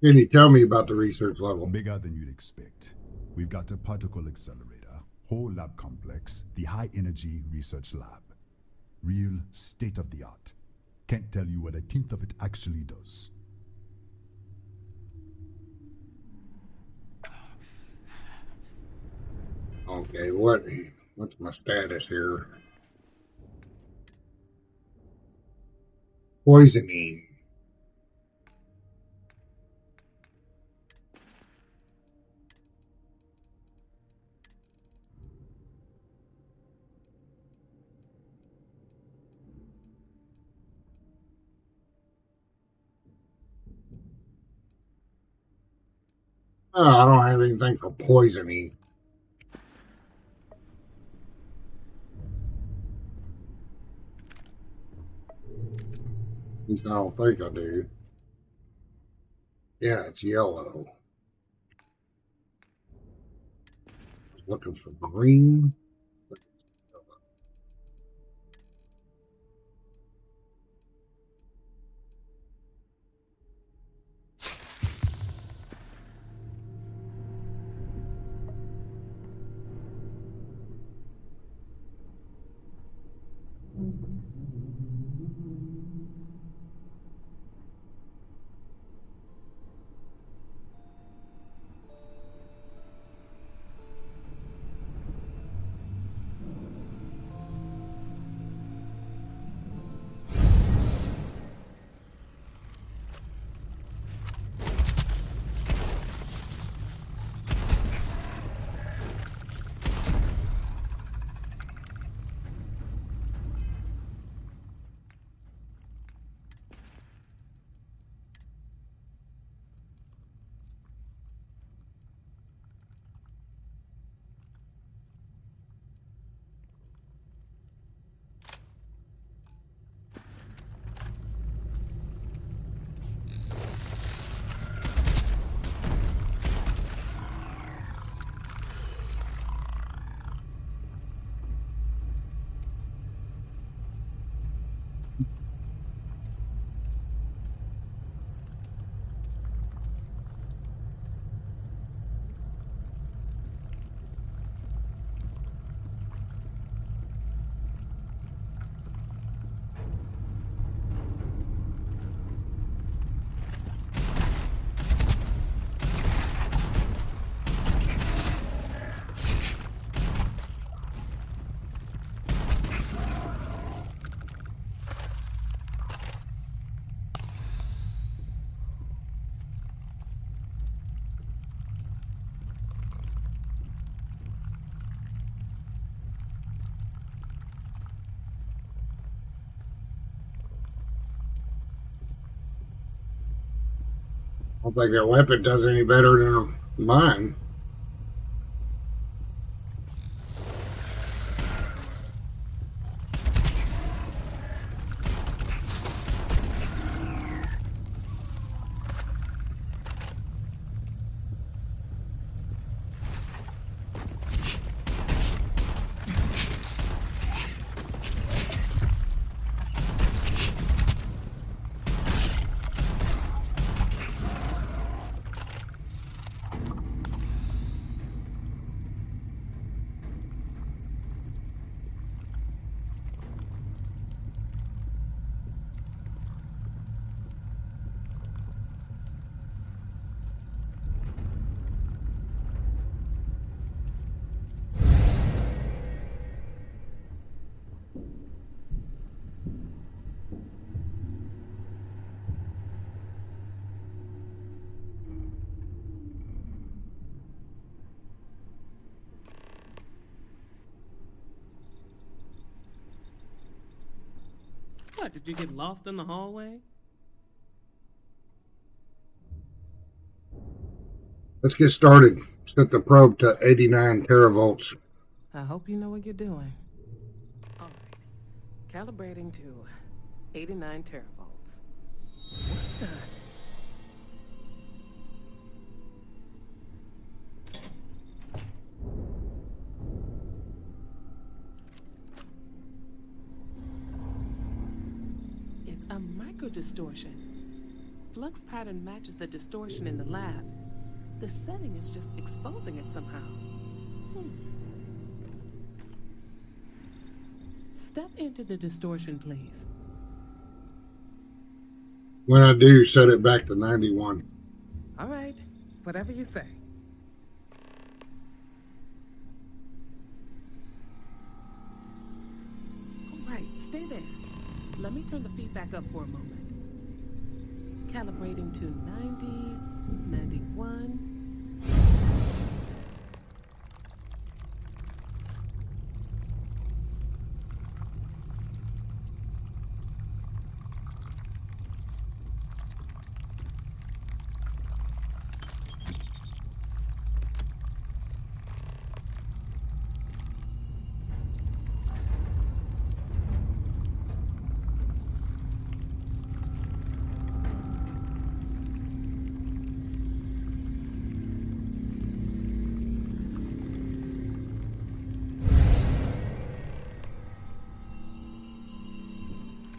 Can you tell me about the research level? Bigger than you'd expect. We've got a particle accelerator, whole lab complex, the high energy research lab. Real state of the art. Can't tell you what a tenth of it actually does. Okay, what's my status here? Poisoning. I don't have anything for poisoning. At least I don't think I do. Yeah, it's yellow. Looking for green. I don't think that weapon does any better than mine. What, did you get lost in the hallway? Let's get started. Set the probe to 89 teravolts. I hope you know what you're doing. All right. Calibrating to 89 teravolts. What the? It's a microdistortion. Flux pattern matches the distortion in the lab. The setting is just exposing it somehow. Step into the distortion, please. When I do, set it back to 91. All right, whatever you say. All right, stay there. Let me turn the feedback up for a moment. Calibrating to 90, 91.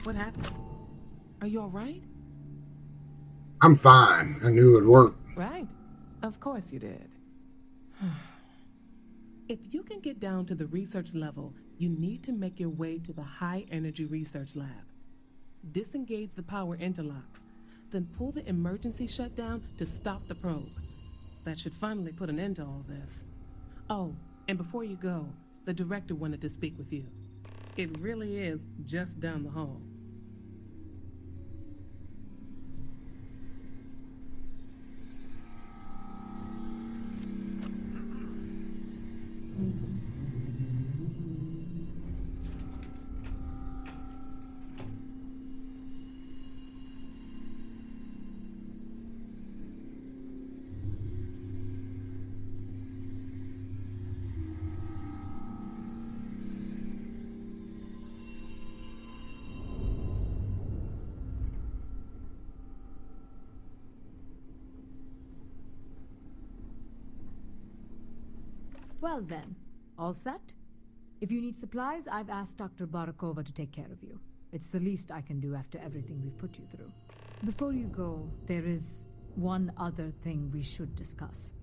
What happened? Are you all right? I'm fine. I knew it'd work. Right. Of course you did. If you can get down to the research level, you need to make your way to the high-energy research lab. Disengage the power interlocks, then pull the emergency shutdown to stop the probe. That should finally put an end to all this. Oh, and before you go, the director wanted to speak with you. It really is just down the hall. Well then, all set? If you need supplies, I've asked Dr. Barakova to take care of you. It's the least I can do after everything we've put you through. Before you go, there is one other thing we should discuss.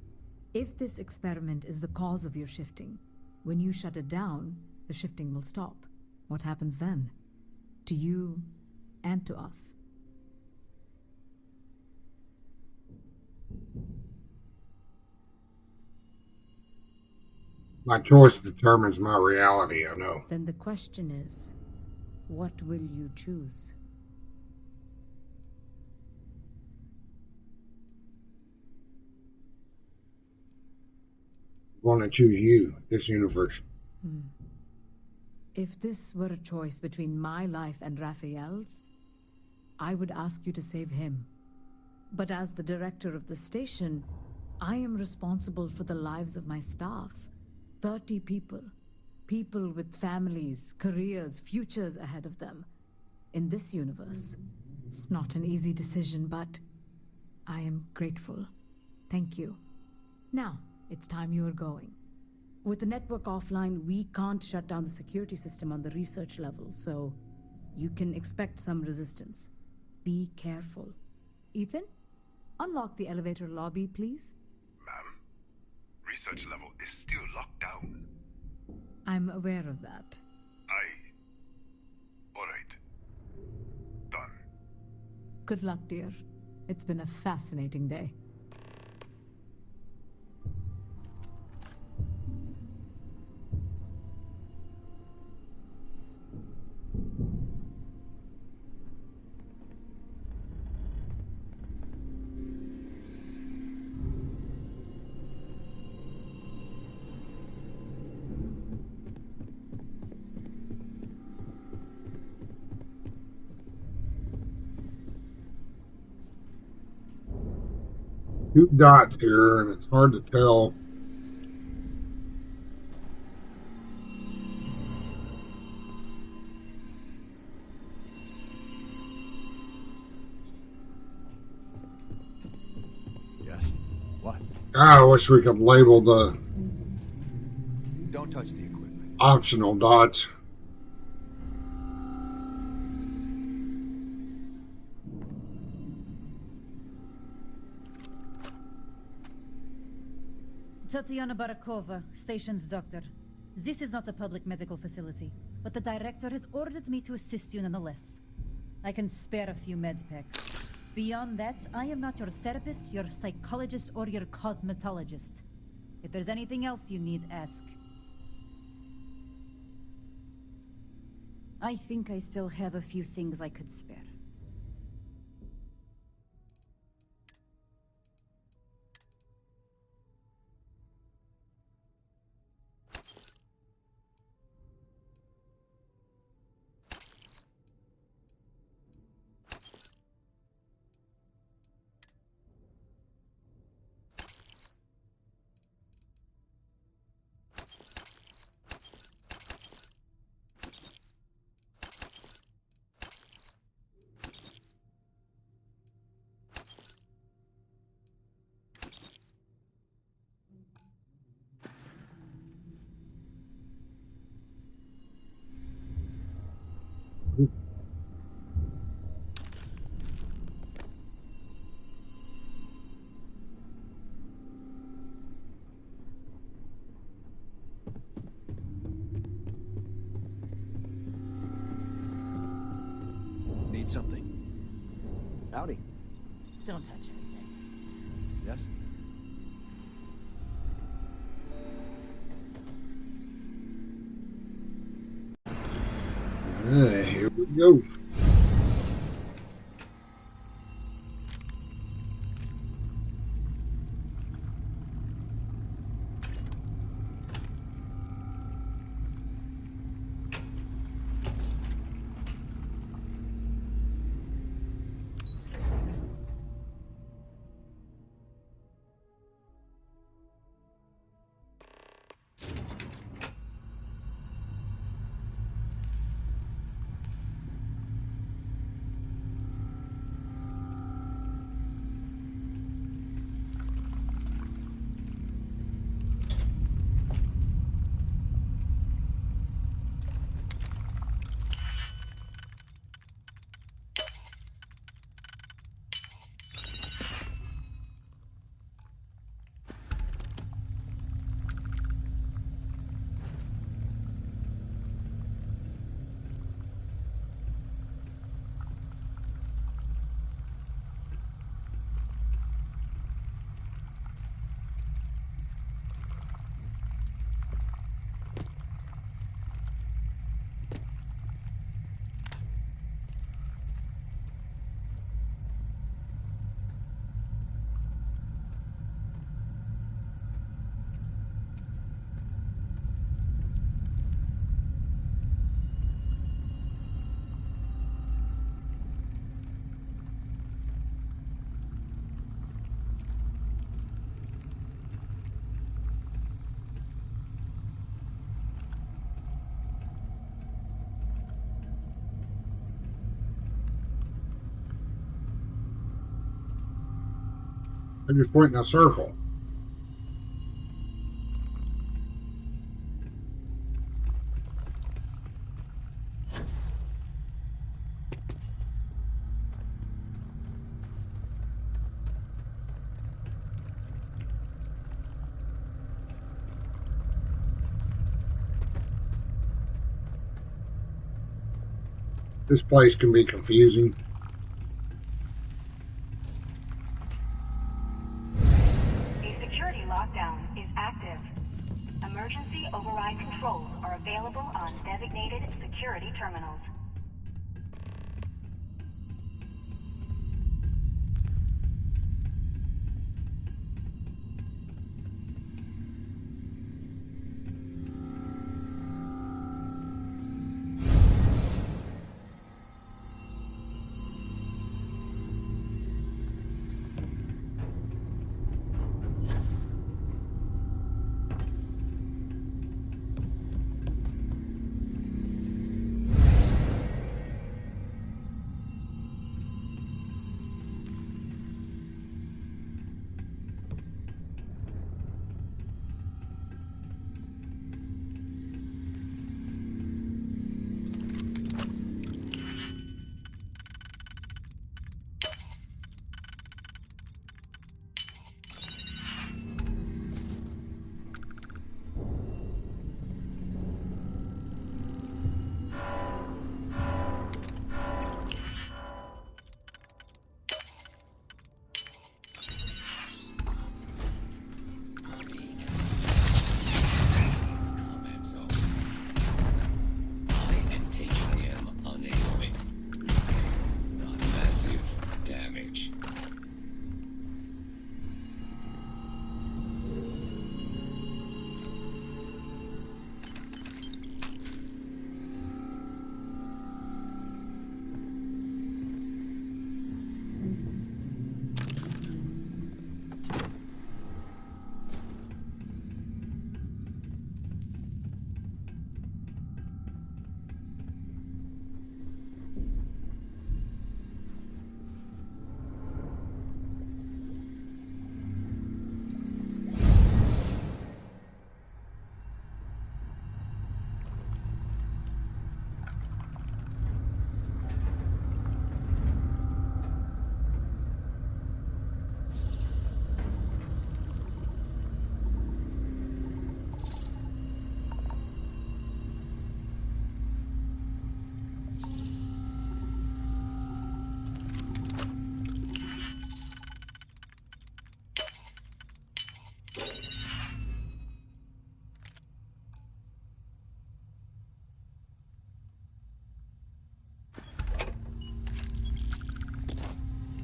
If this experiment is the cause of your shifting, when you shut it down, the shifting will stop. What happens then? To you and to us. My choice determines my reality, I know. Then the question is, what will you choose? I want to choose you, this universe. If this were a choice between my life and Raphael's, I would ask you to save him. But as the director of the station, I am responsible for the lives of my staff. 30 people. People with families, careers, futures ahead of them. In this universe, it's not an easy decision, but I am grateful. Thank you. Now, it's time you are going. With the network offline, we can't shut down the security system on the research level, so you can expect some resistance. Be careful. Ethan, unlock the elevator lobby, please. Ma'am, research level is still locked down. I'm aware of that. Alright. Done. Good luck, dear. It's been a fascinating day. Two dots here, and it's hard to tell. Yes. What? I wish we could label the Don't touch the equipment. optional dots. Tatiana Barakova, station's doctor. This is not a public medical facility, but the director has ordered me to assist you nonetheless. I can spare a few med packs. Beyond that, I am not your therapist, your psychologist, or your cosmetologist. If there's anything else you need, ask. I think I still have a few things I could spare. need something. Howdy. Don't touch anything. Yes? Here we go. I just point in a circle. This place can be confusing. A security lockdown is active. Emergency override controls are available on designated security terminals.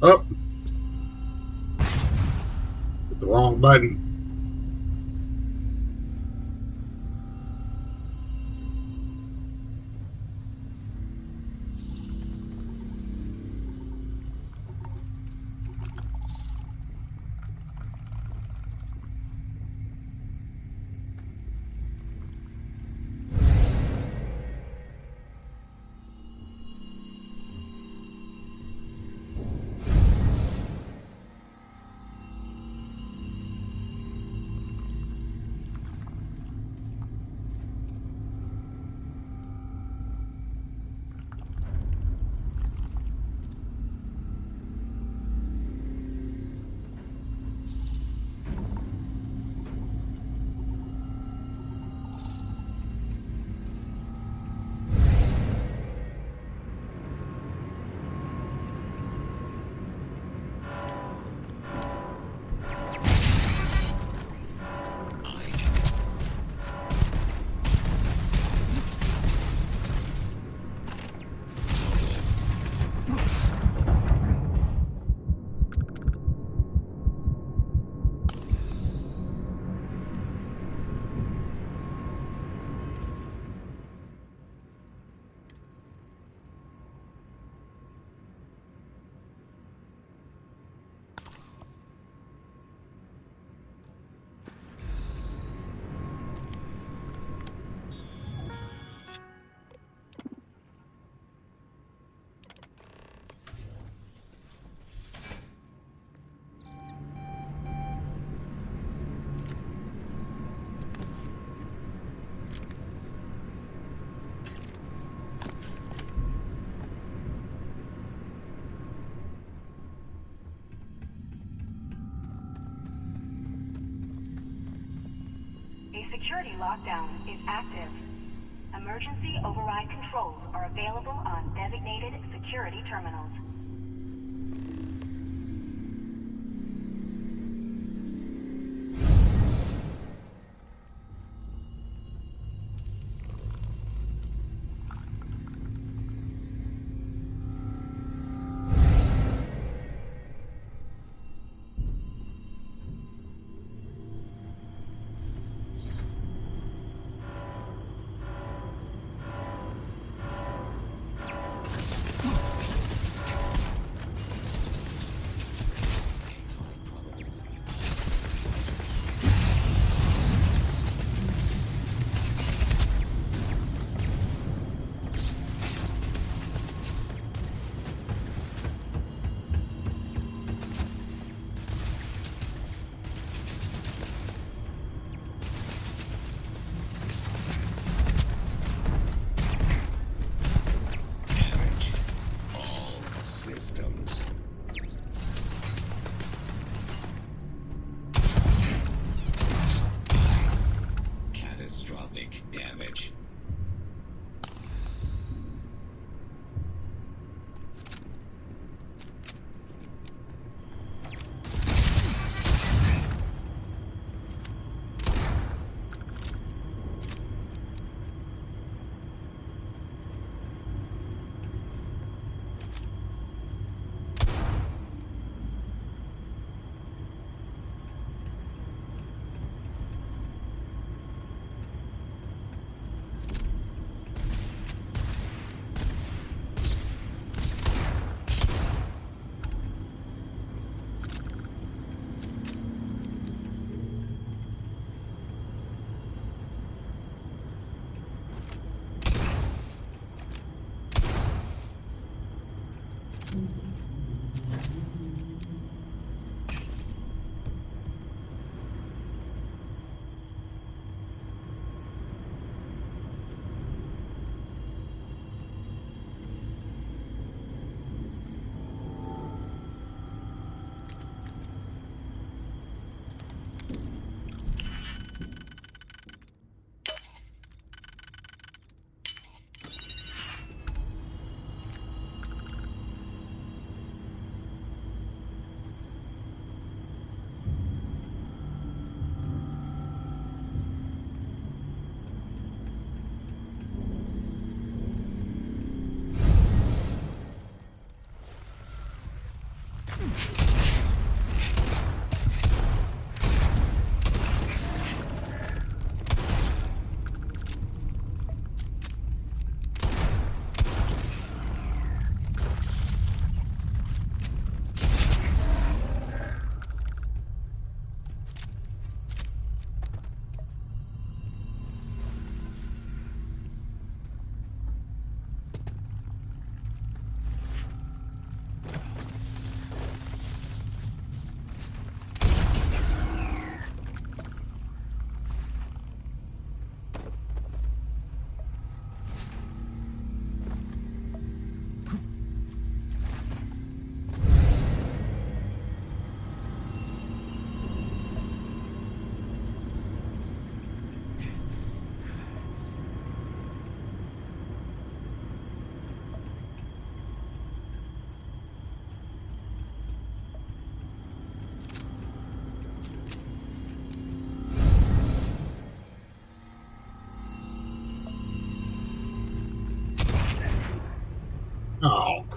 Oh, hit the wrong button. A security lockdown is active. Emergency override controls are available on designated security terminals.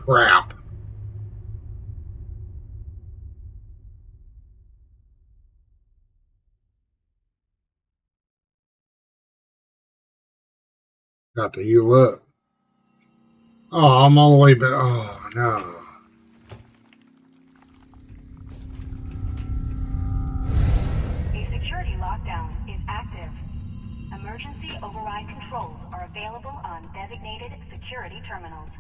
crap. Got to heal up. Oh, I'm all the way back. Oh, no. A security lockdown is active. Emergency override controls are available on designated security terminals.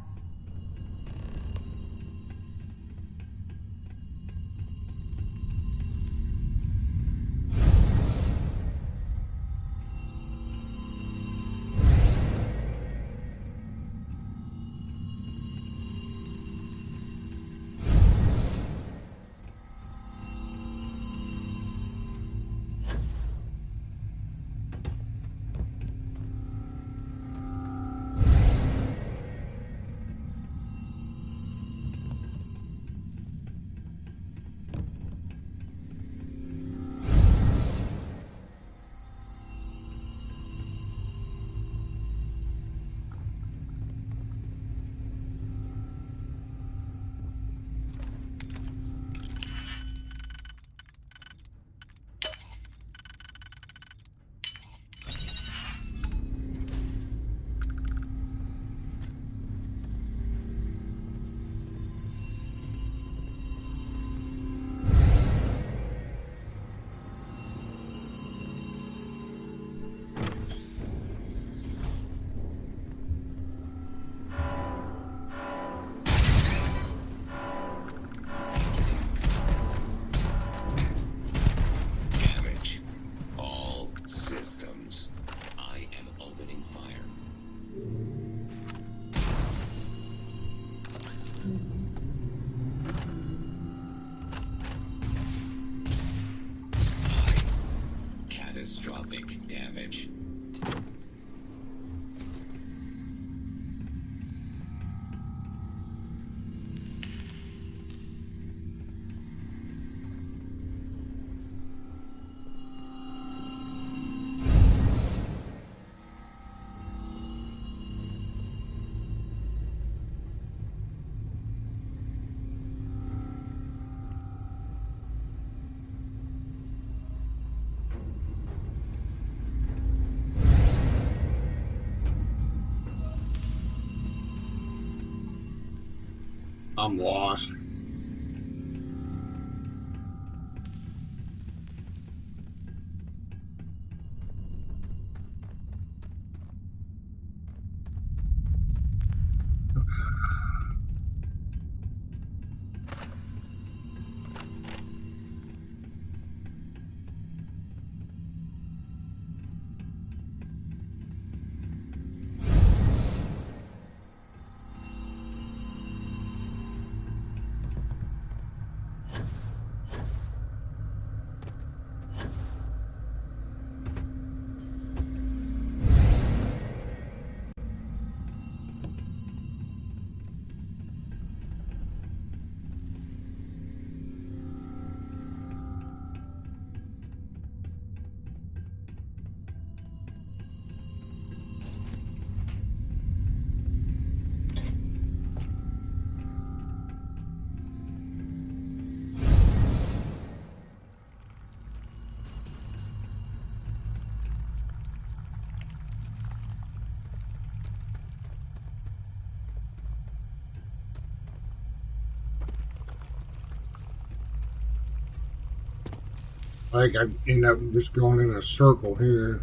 Catastrophic damage. I'm lost. I think I end up just going in a circle here.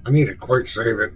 I need to quick save it.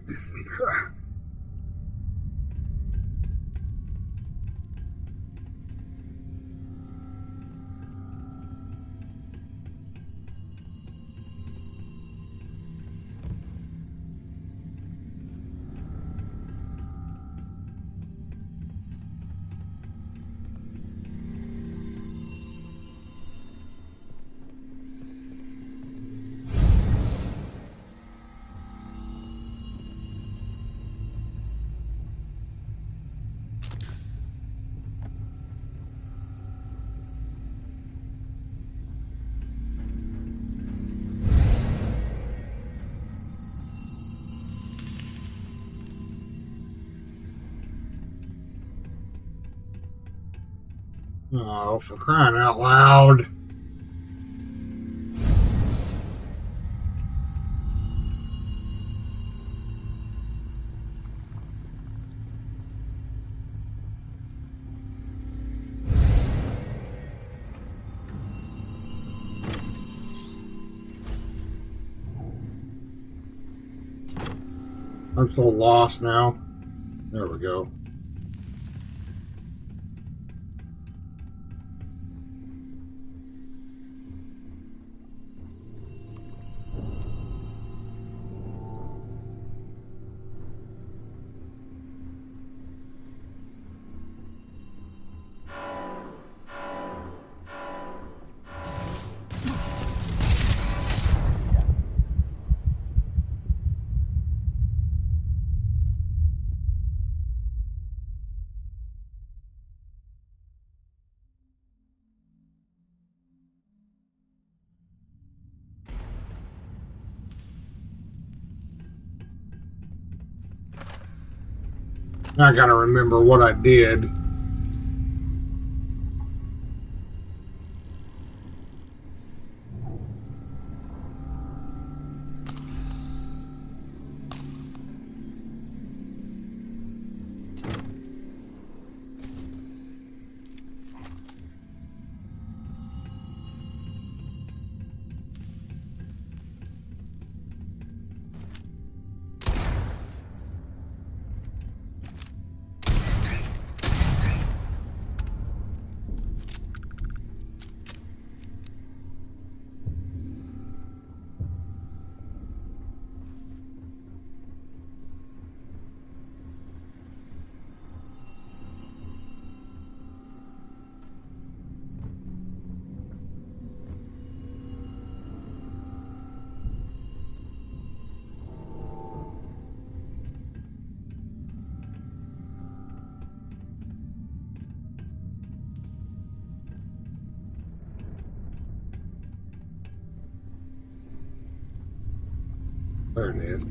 Oh, for crying out loud. I'm so lost now. There we go. I gotta remember what I did. There it is.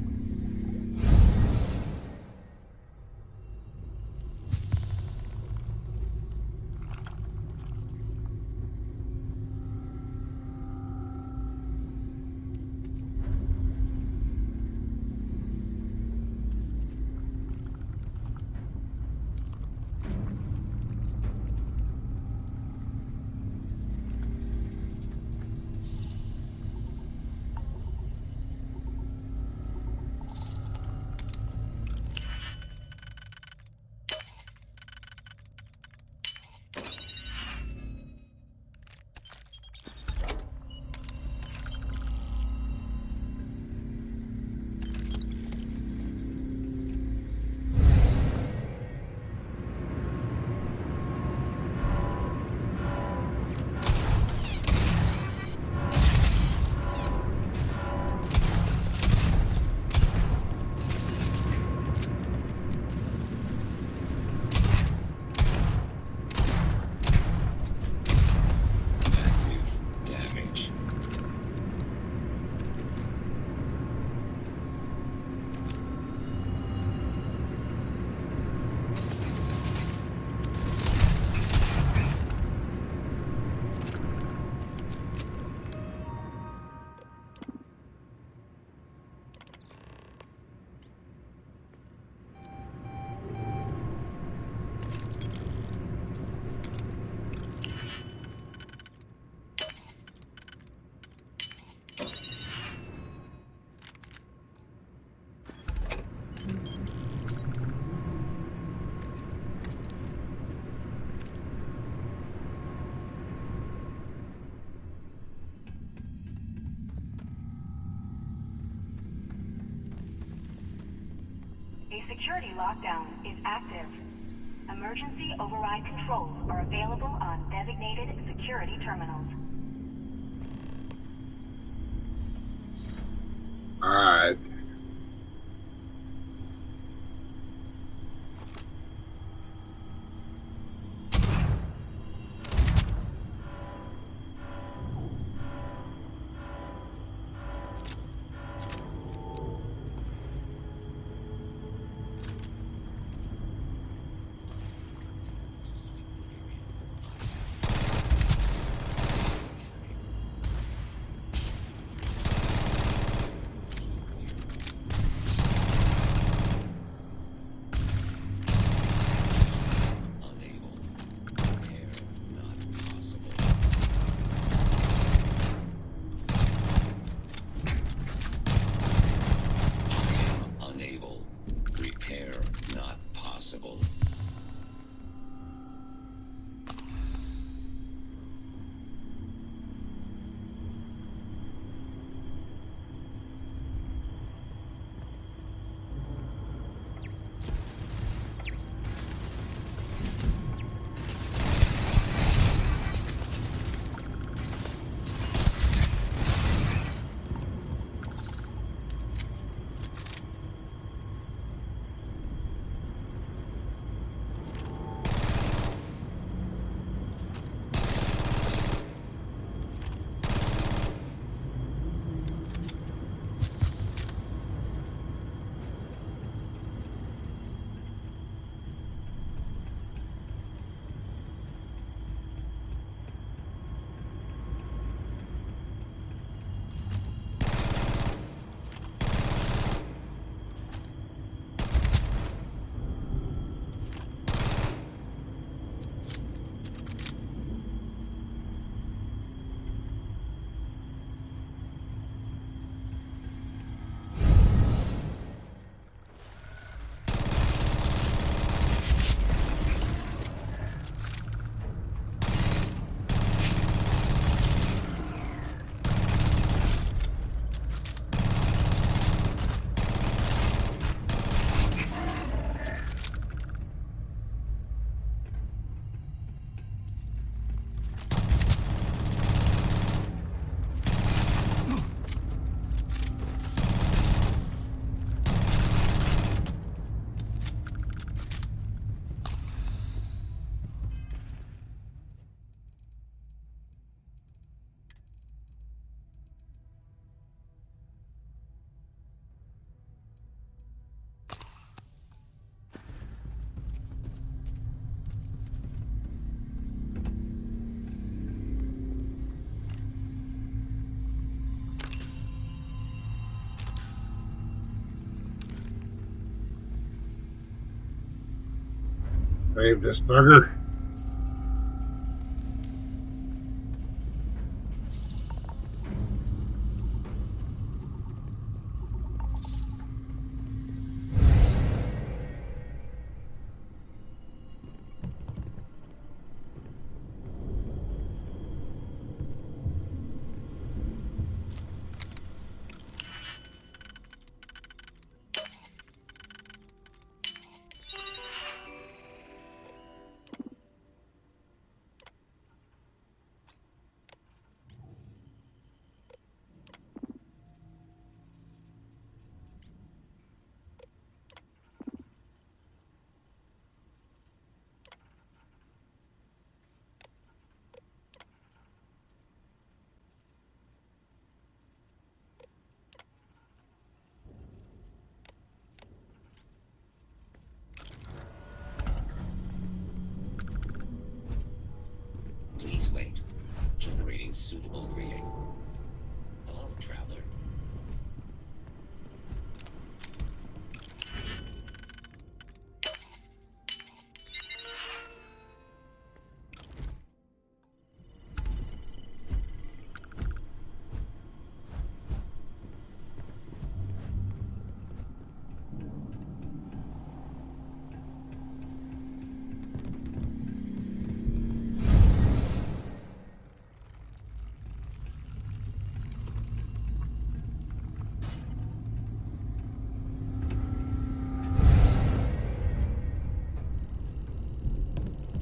Massive damage. A security lockdown is active. Emergency override controls are available on designated security terminals. All right. Save this thugger. Please wait. Generating suitable reading. Hello, traveler.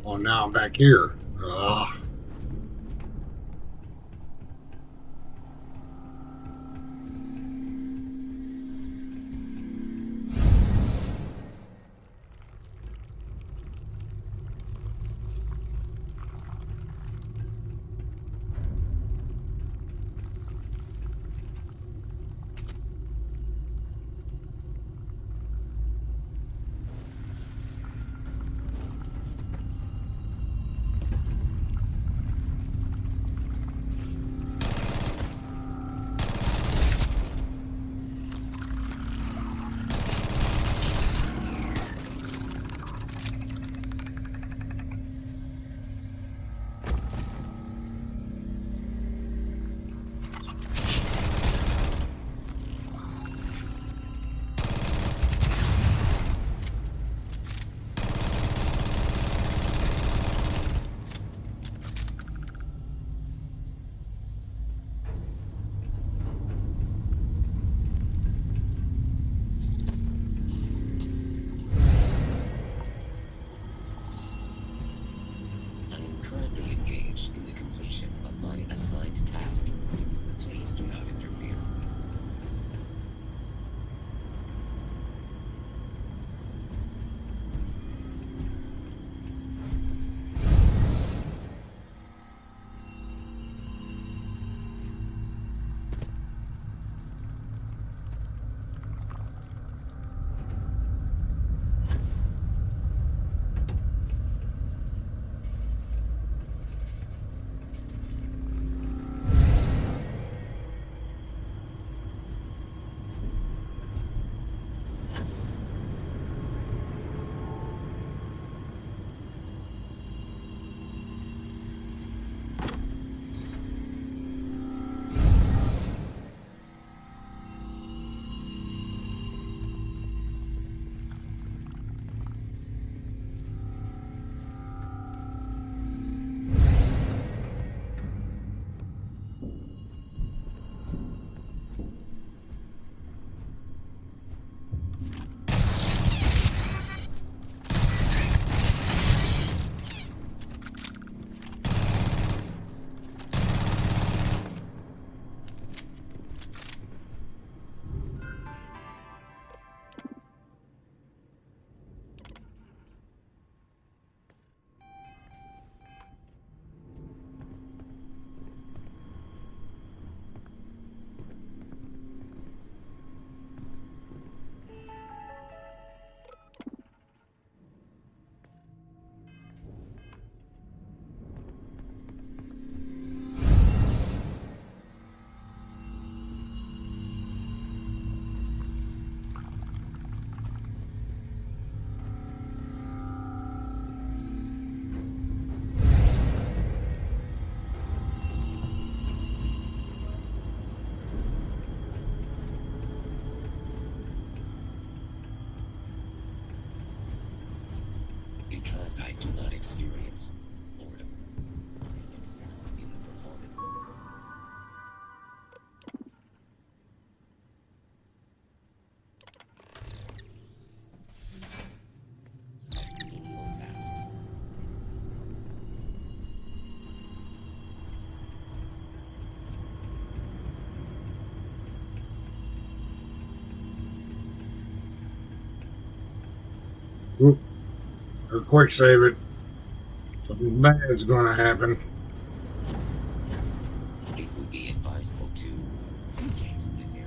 Oh, now I'm back here. Ugh. Currently engaged in the completion of my assigned task. Please do not interfere. because I do not experience boredom. It's in the performance. Menial tasks. Oop. Or quick save it. Something bad's gonna happen. It would be advisable to vacate this area.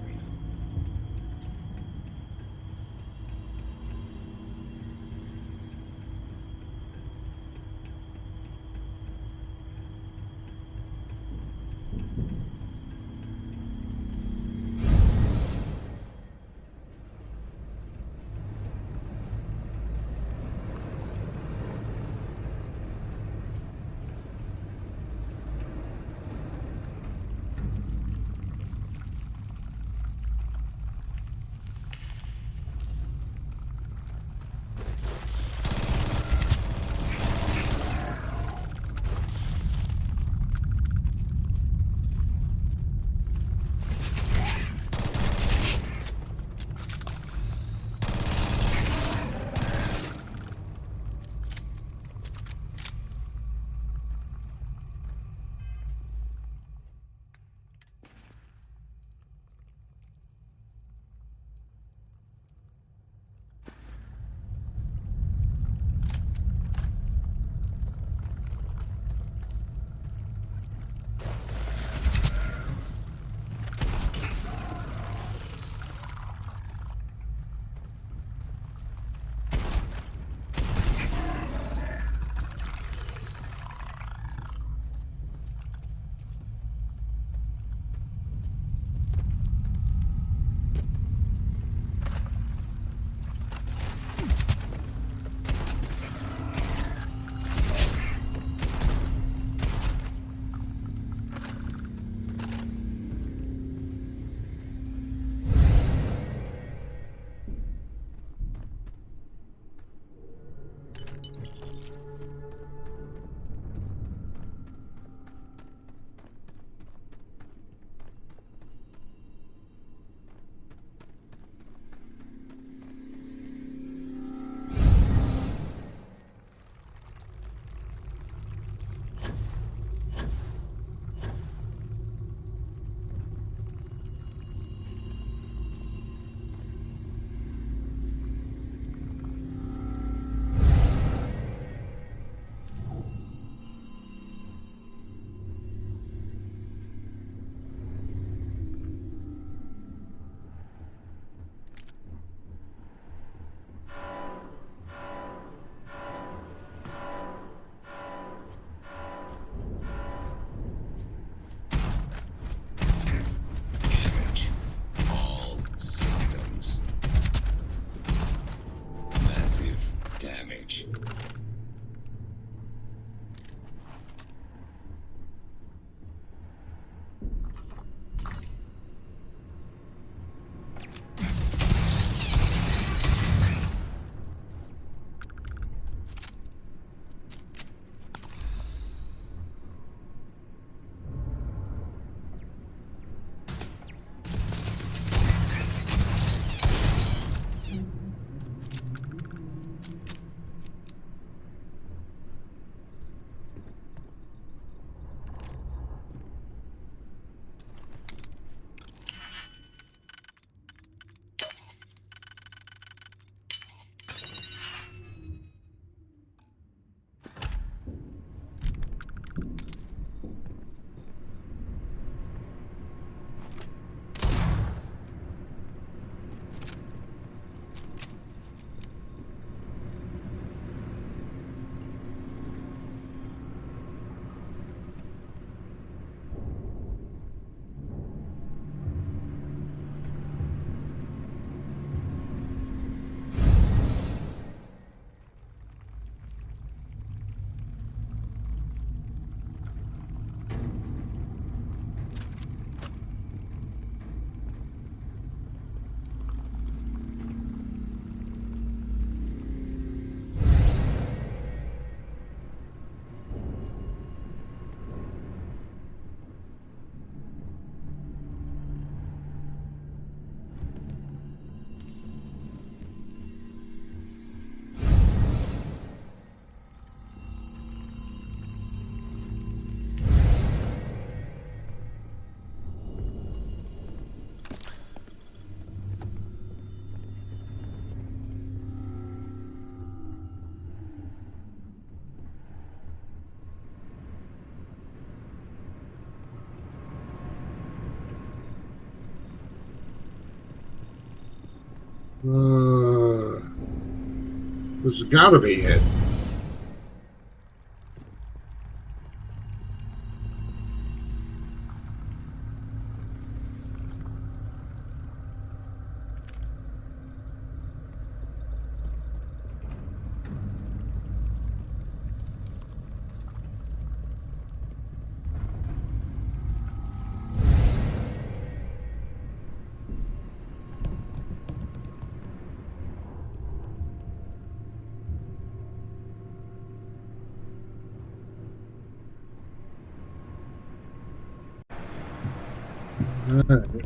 This has got to be it.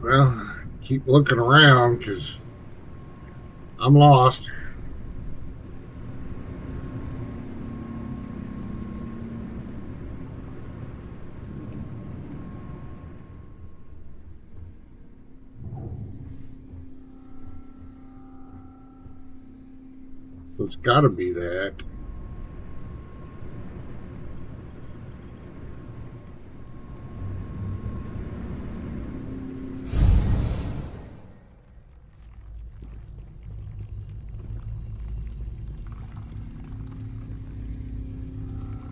Well, keep looking around because I'm lost. So it's got to be that.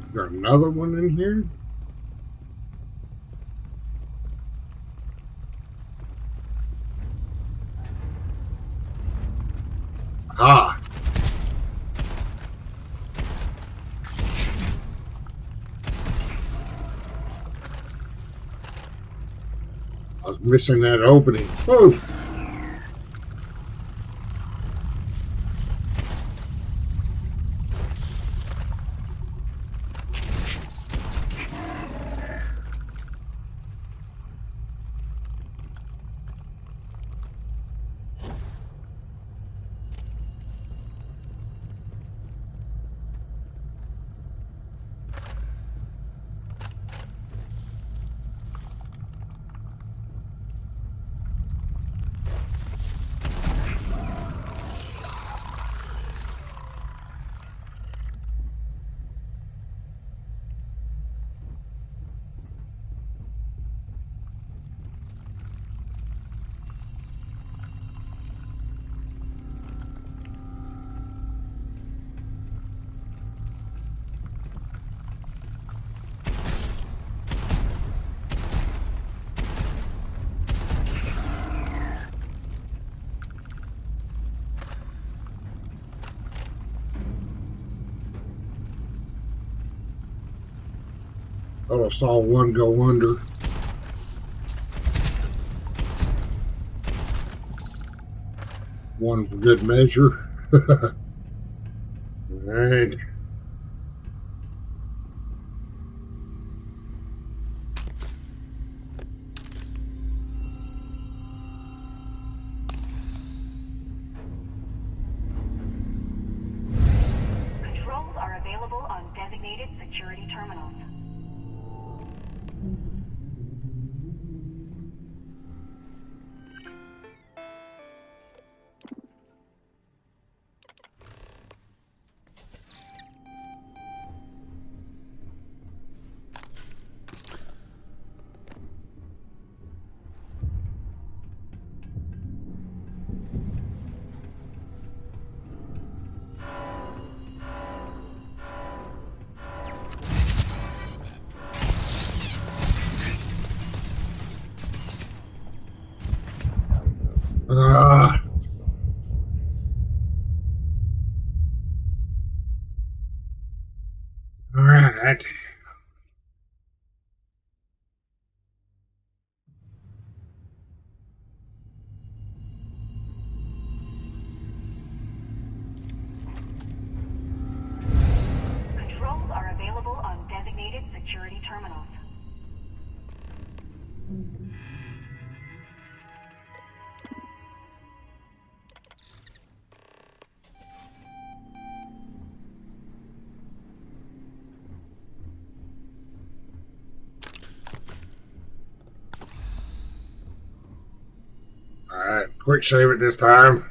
Is there another one in here? Ah. I was missing that opening. Whoa. Oh, I saw one go under. One for good measure. All right. Controls are available on designated security terminals. All right. Controls are available on designated security terminals. All right. Quick save it this time.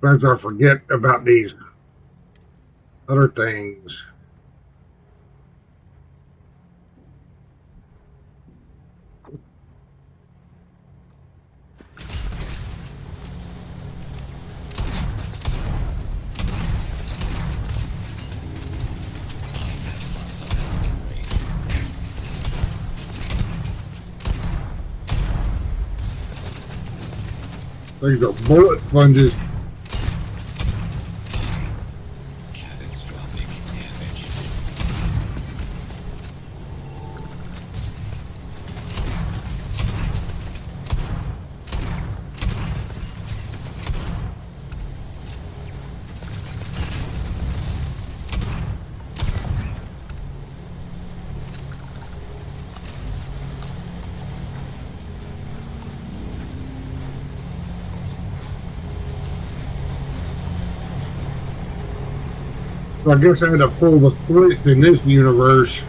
Sometimes I forget about these other things. These are bullet sponges. Catastrophic damage. So I guess I had to pull the switch in this universe.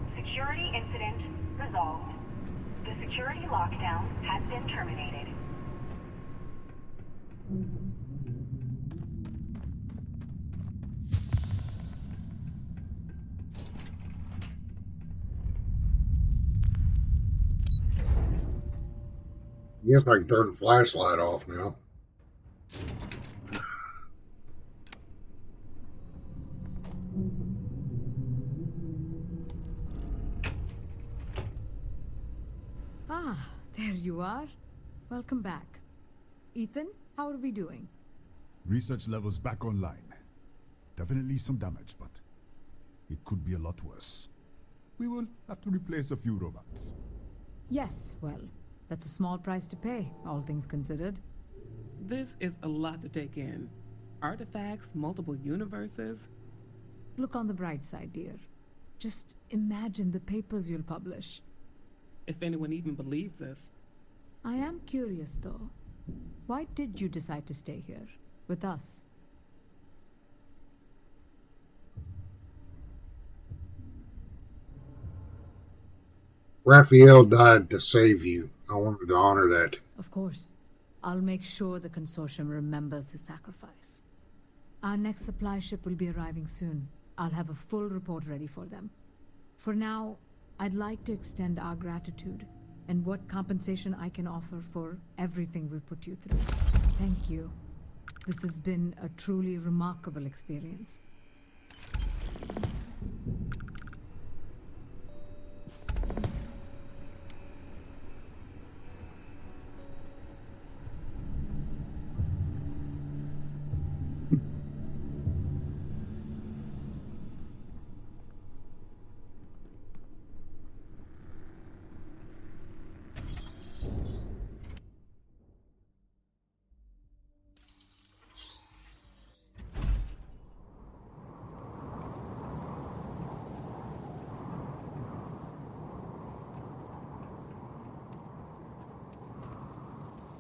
Security incident resolved. The security lockdown has been terminated. Guess I can turn the flashlight off now. Ah, there you are. Welcome back. Ethan, how are we doing? Research levels back online. Definitely some damage, but it could be a lot worse. We will have to replace a few robots. Yes, well, that's a small price to pay, all things considered. This is a lot to take in. Artifacts, multiple universes. Look on the bright side, dear. Just imagine the papers you'll publish. If anyone even believes this. I am curious, though. Why did you decide to stay here, with us? Raphael died to save you. I wanted to honor that. Of course. I'll make sure the consortium remembers his sacrifice. Our next supply ship will be arriving soon. I'll have a full report ready for them. For now, I'd like to extend our gratitude and what compensation I can offer for everything we put you through. Thank you. This has been a truly remarkable experience.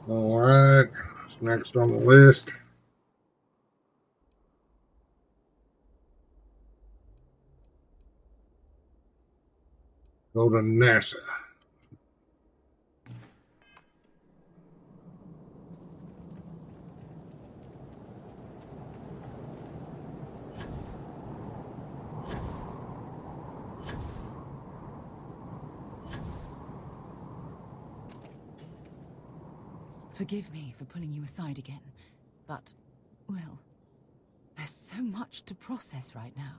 Alright, what's next on the list? Go to NASA. Forgive me for pulling you aside again, but, well, there's so much to process right now.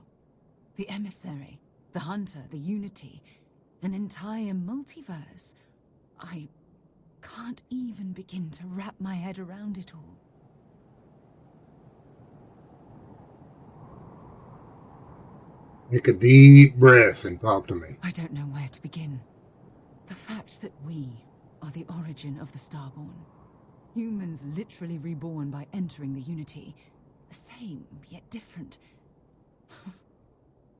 The emissary, the hunter, the unity, an entire multiverse. I can't even begin to wrap my head around it all. Take a deep breath and talk to me. I don't know where to begin. The fact that we are the origin of the Starborn. Humans literally reborn by entering the Unity. The same, yet different.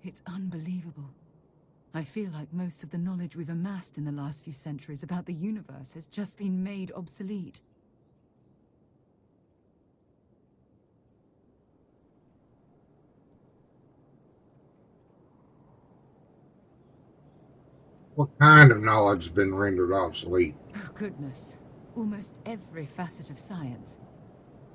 It's unbelievable. I feel like most of the knowledge we've amassed in the last few centuries about the universe has just been made obsolete. What kind of knowledge has been rendered obsolete? Oh, goodness. Almost every facet of science.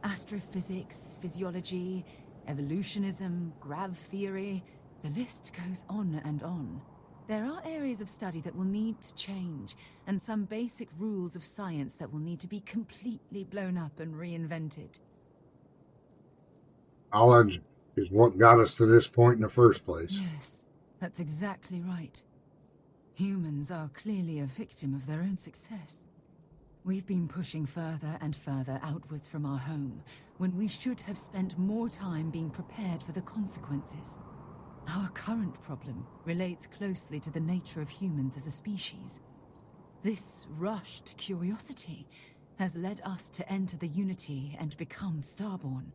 Astrophysics, physiology, evolutionism, grav theory. The list goes on and on. There are areas of study that will need to change, and some basic rules of science that will need to be completely blown up and reinvented. Knowledge is what got us to this point in the first place. Yes, that's exactly right. Humans are clearly a victim of their own success. We've been pushing further and further outwards from our home, when we should have spent more time being prepared for the consequences. Our current problem relates closely to the nature of humans as a species. This rushed curiosity has led us to enter the Unity and become Starborn.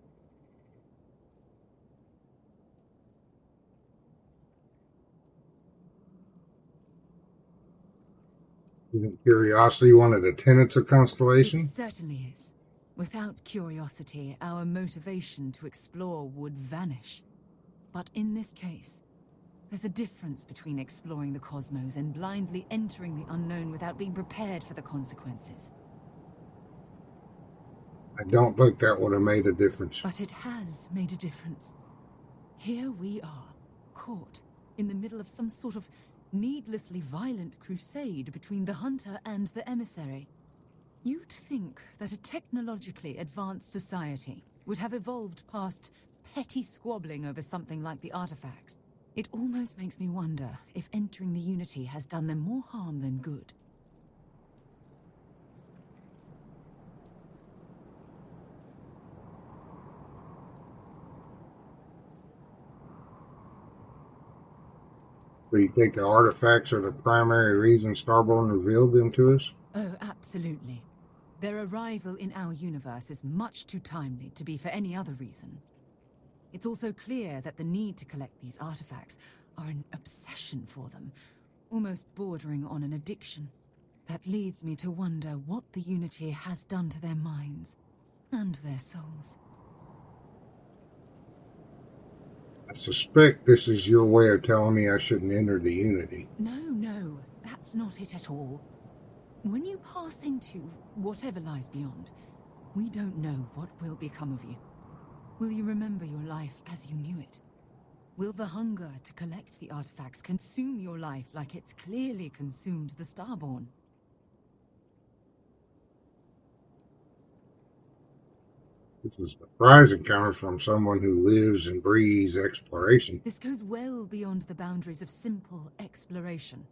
Isn't curiosity one of the tenets of Constellation? It certainly is. Without curiosity, our motivation to explore would vanish. But in this case, there's a difference between exploring the cosmos and blindly entering the unknown without being prepared for the consequences. I don't think that would have made a difference. But it has made a difference. Here we are, caught in the middle of some sort of needlessly violent crusade between the hunter and the emissary. You'd think that a technologically advanced society would have evolved past petty squabbling over something like the artifacts. It almost makes me wonder if entering the Unity has done them more harm than good. Do you think the artifacts are the primary reason Starborn revealed them to us? Oh, absolutely. Their arrival in our universe is much too timely to be for any other reason. It's also clear that the need to collect these artifacts are an obsession for them, almost bordering on an addiction. That leads me to wonder what the Unity has done to their minds and their souls. I suspect this is your way of telling me I shouldn't enter the Unity. No, that's not it at all. When you pass into whatever lies beyond, we don't know what will become of you. Will you remember your life as you knew it? Will the hunger to collect the artifacts consume your life like it's clearly consumed the Starborn? This is surprising coming from someone who lives and breathes exploration. This goes well beyond the boundaries of simple exploration.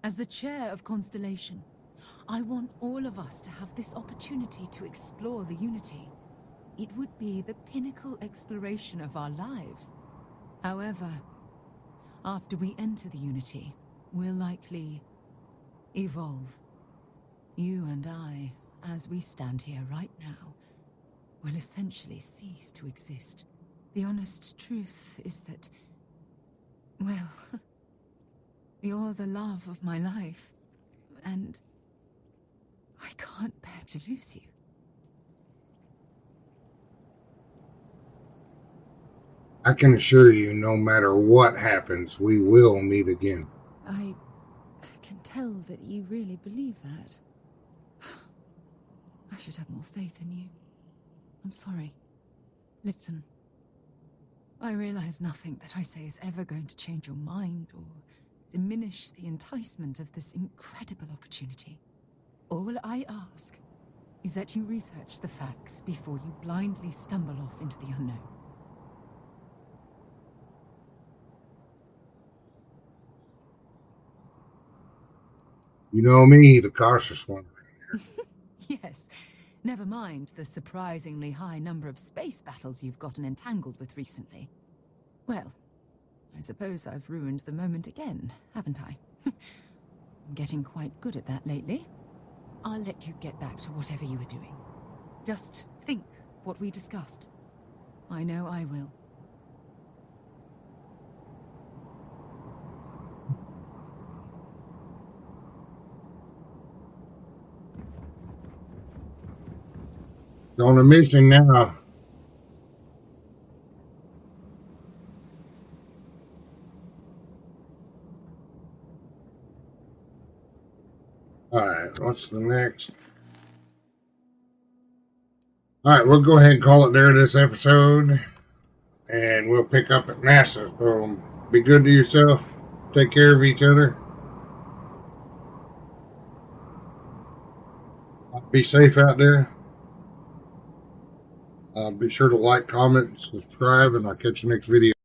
As the chair of Constellation, I want all of us to have this opportunity to explore the Unity. It would be the pinnacle exploration of our lives. However, after we enter the Unity, we'll likely evolve. You and I, as we stand here right now, will essentially cease to exist. The honest truth is that, well, you're the love of my life, and I can't bear to lose you. I can assure you, no matter what happens, we will meet again. I can tell that you really believe that. I should have more faith in you. I'm sorry. Listen. I realize nothing that I say is ever going to change your mind or diminish the enticement of this incredible opportunity. All I ask is that you research the facts before you blindly stumble off into the unknown. You know me, the cautious one. Yes, never mind the surprisingly high number of space battles you've gotten entangled with recently. Well, I suppose I've ruined the moment again, haven't I? I'm getting quite good at that lately. I'll let you get back to whatever you were doing. Just think what we discussed. I know I will. On a mission now. Alright, what's the next? Alright, we'll go ahead and call it there this episode. And we'll pick up at NASA. So be good to yourself. Take care of each other. Be safe out there. Be sure to like, comment, subscribe, and I'll catch you next video.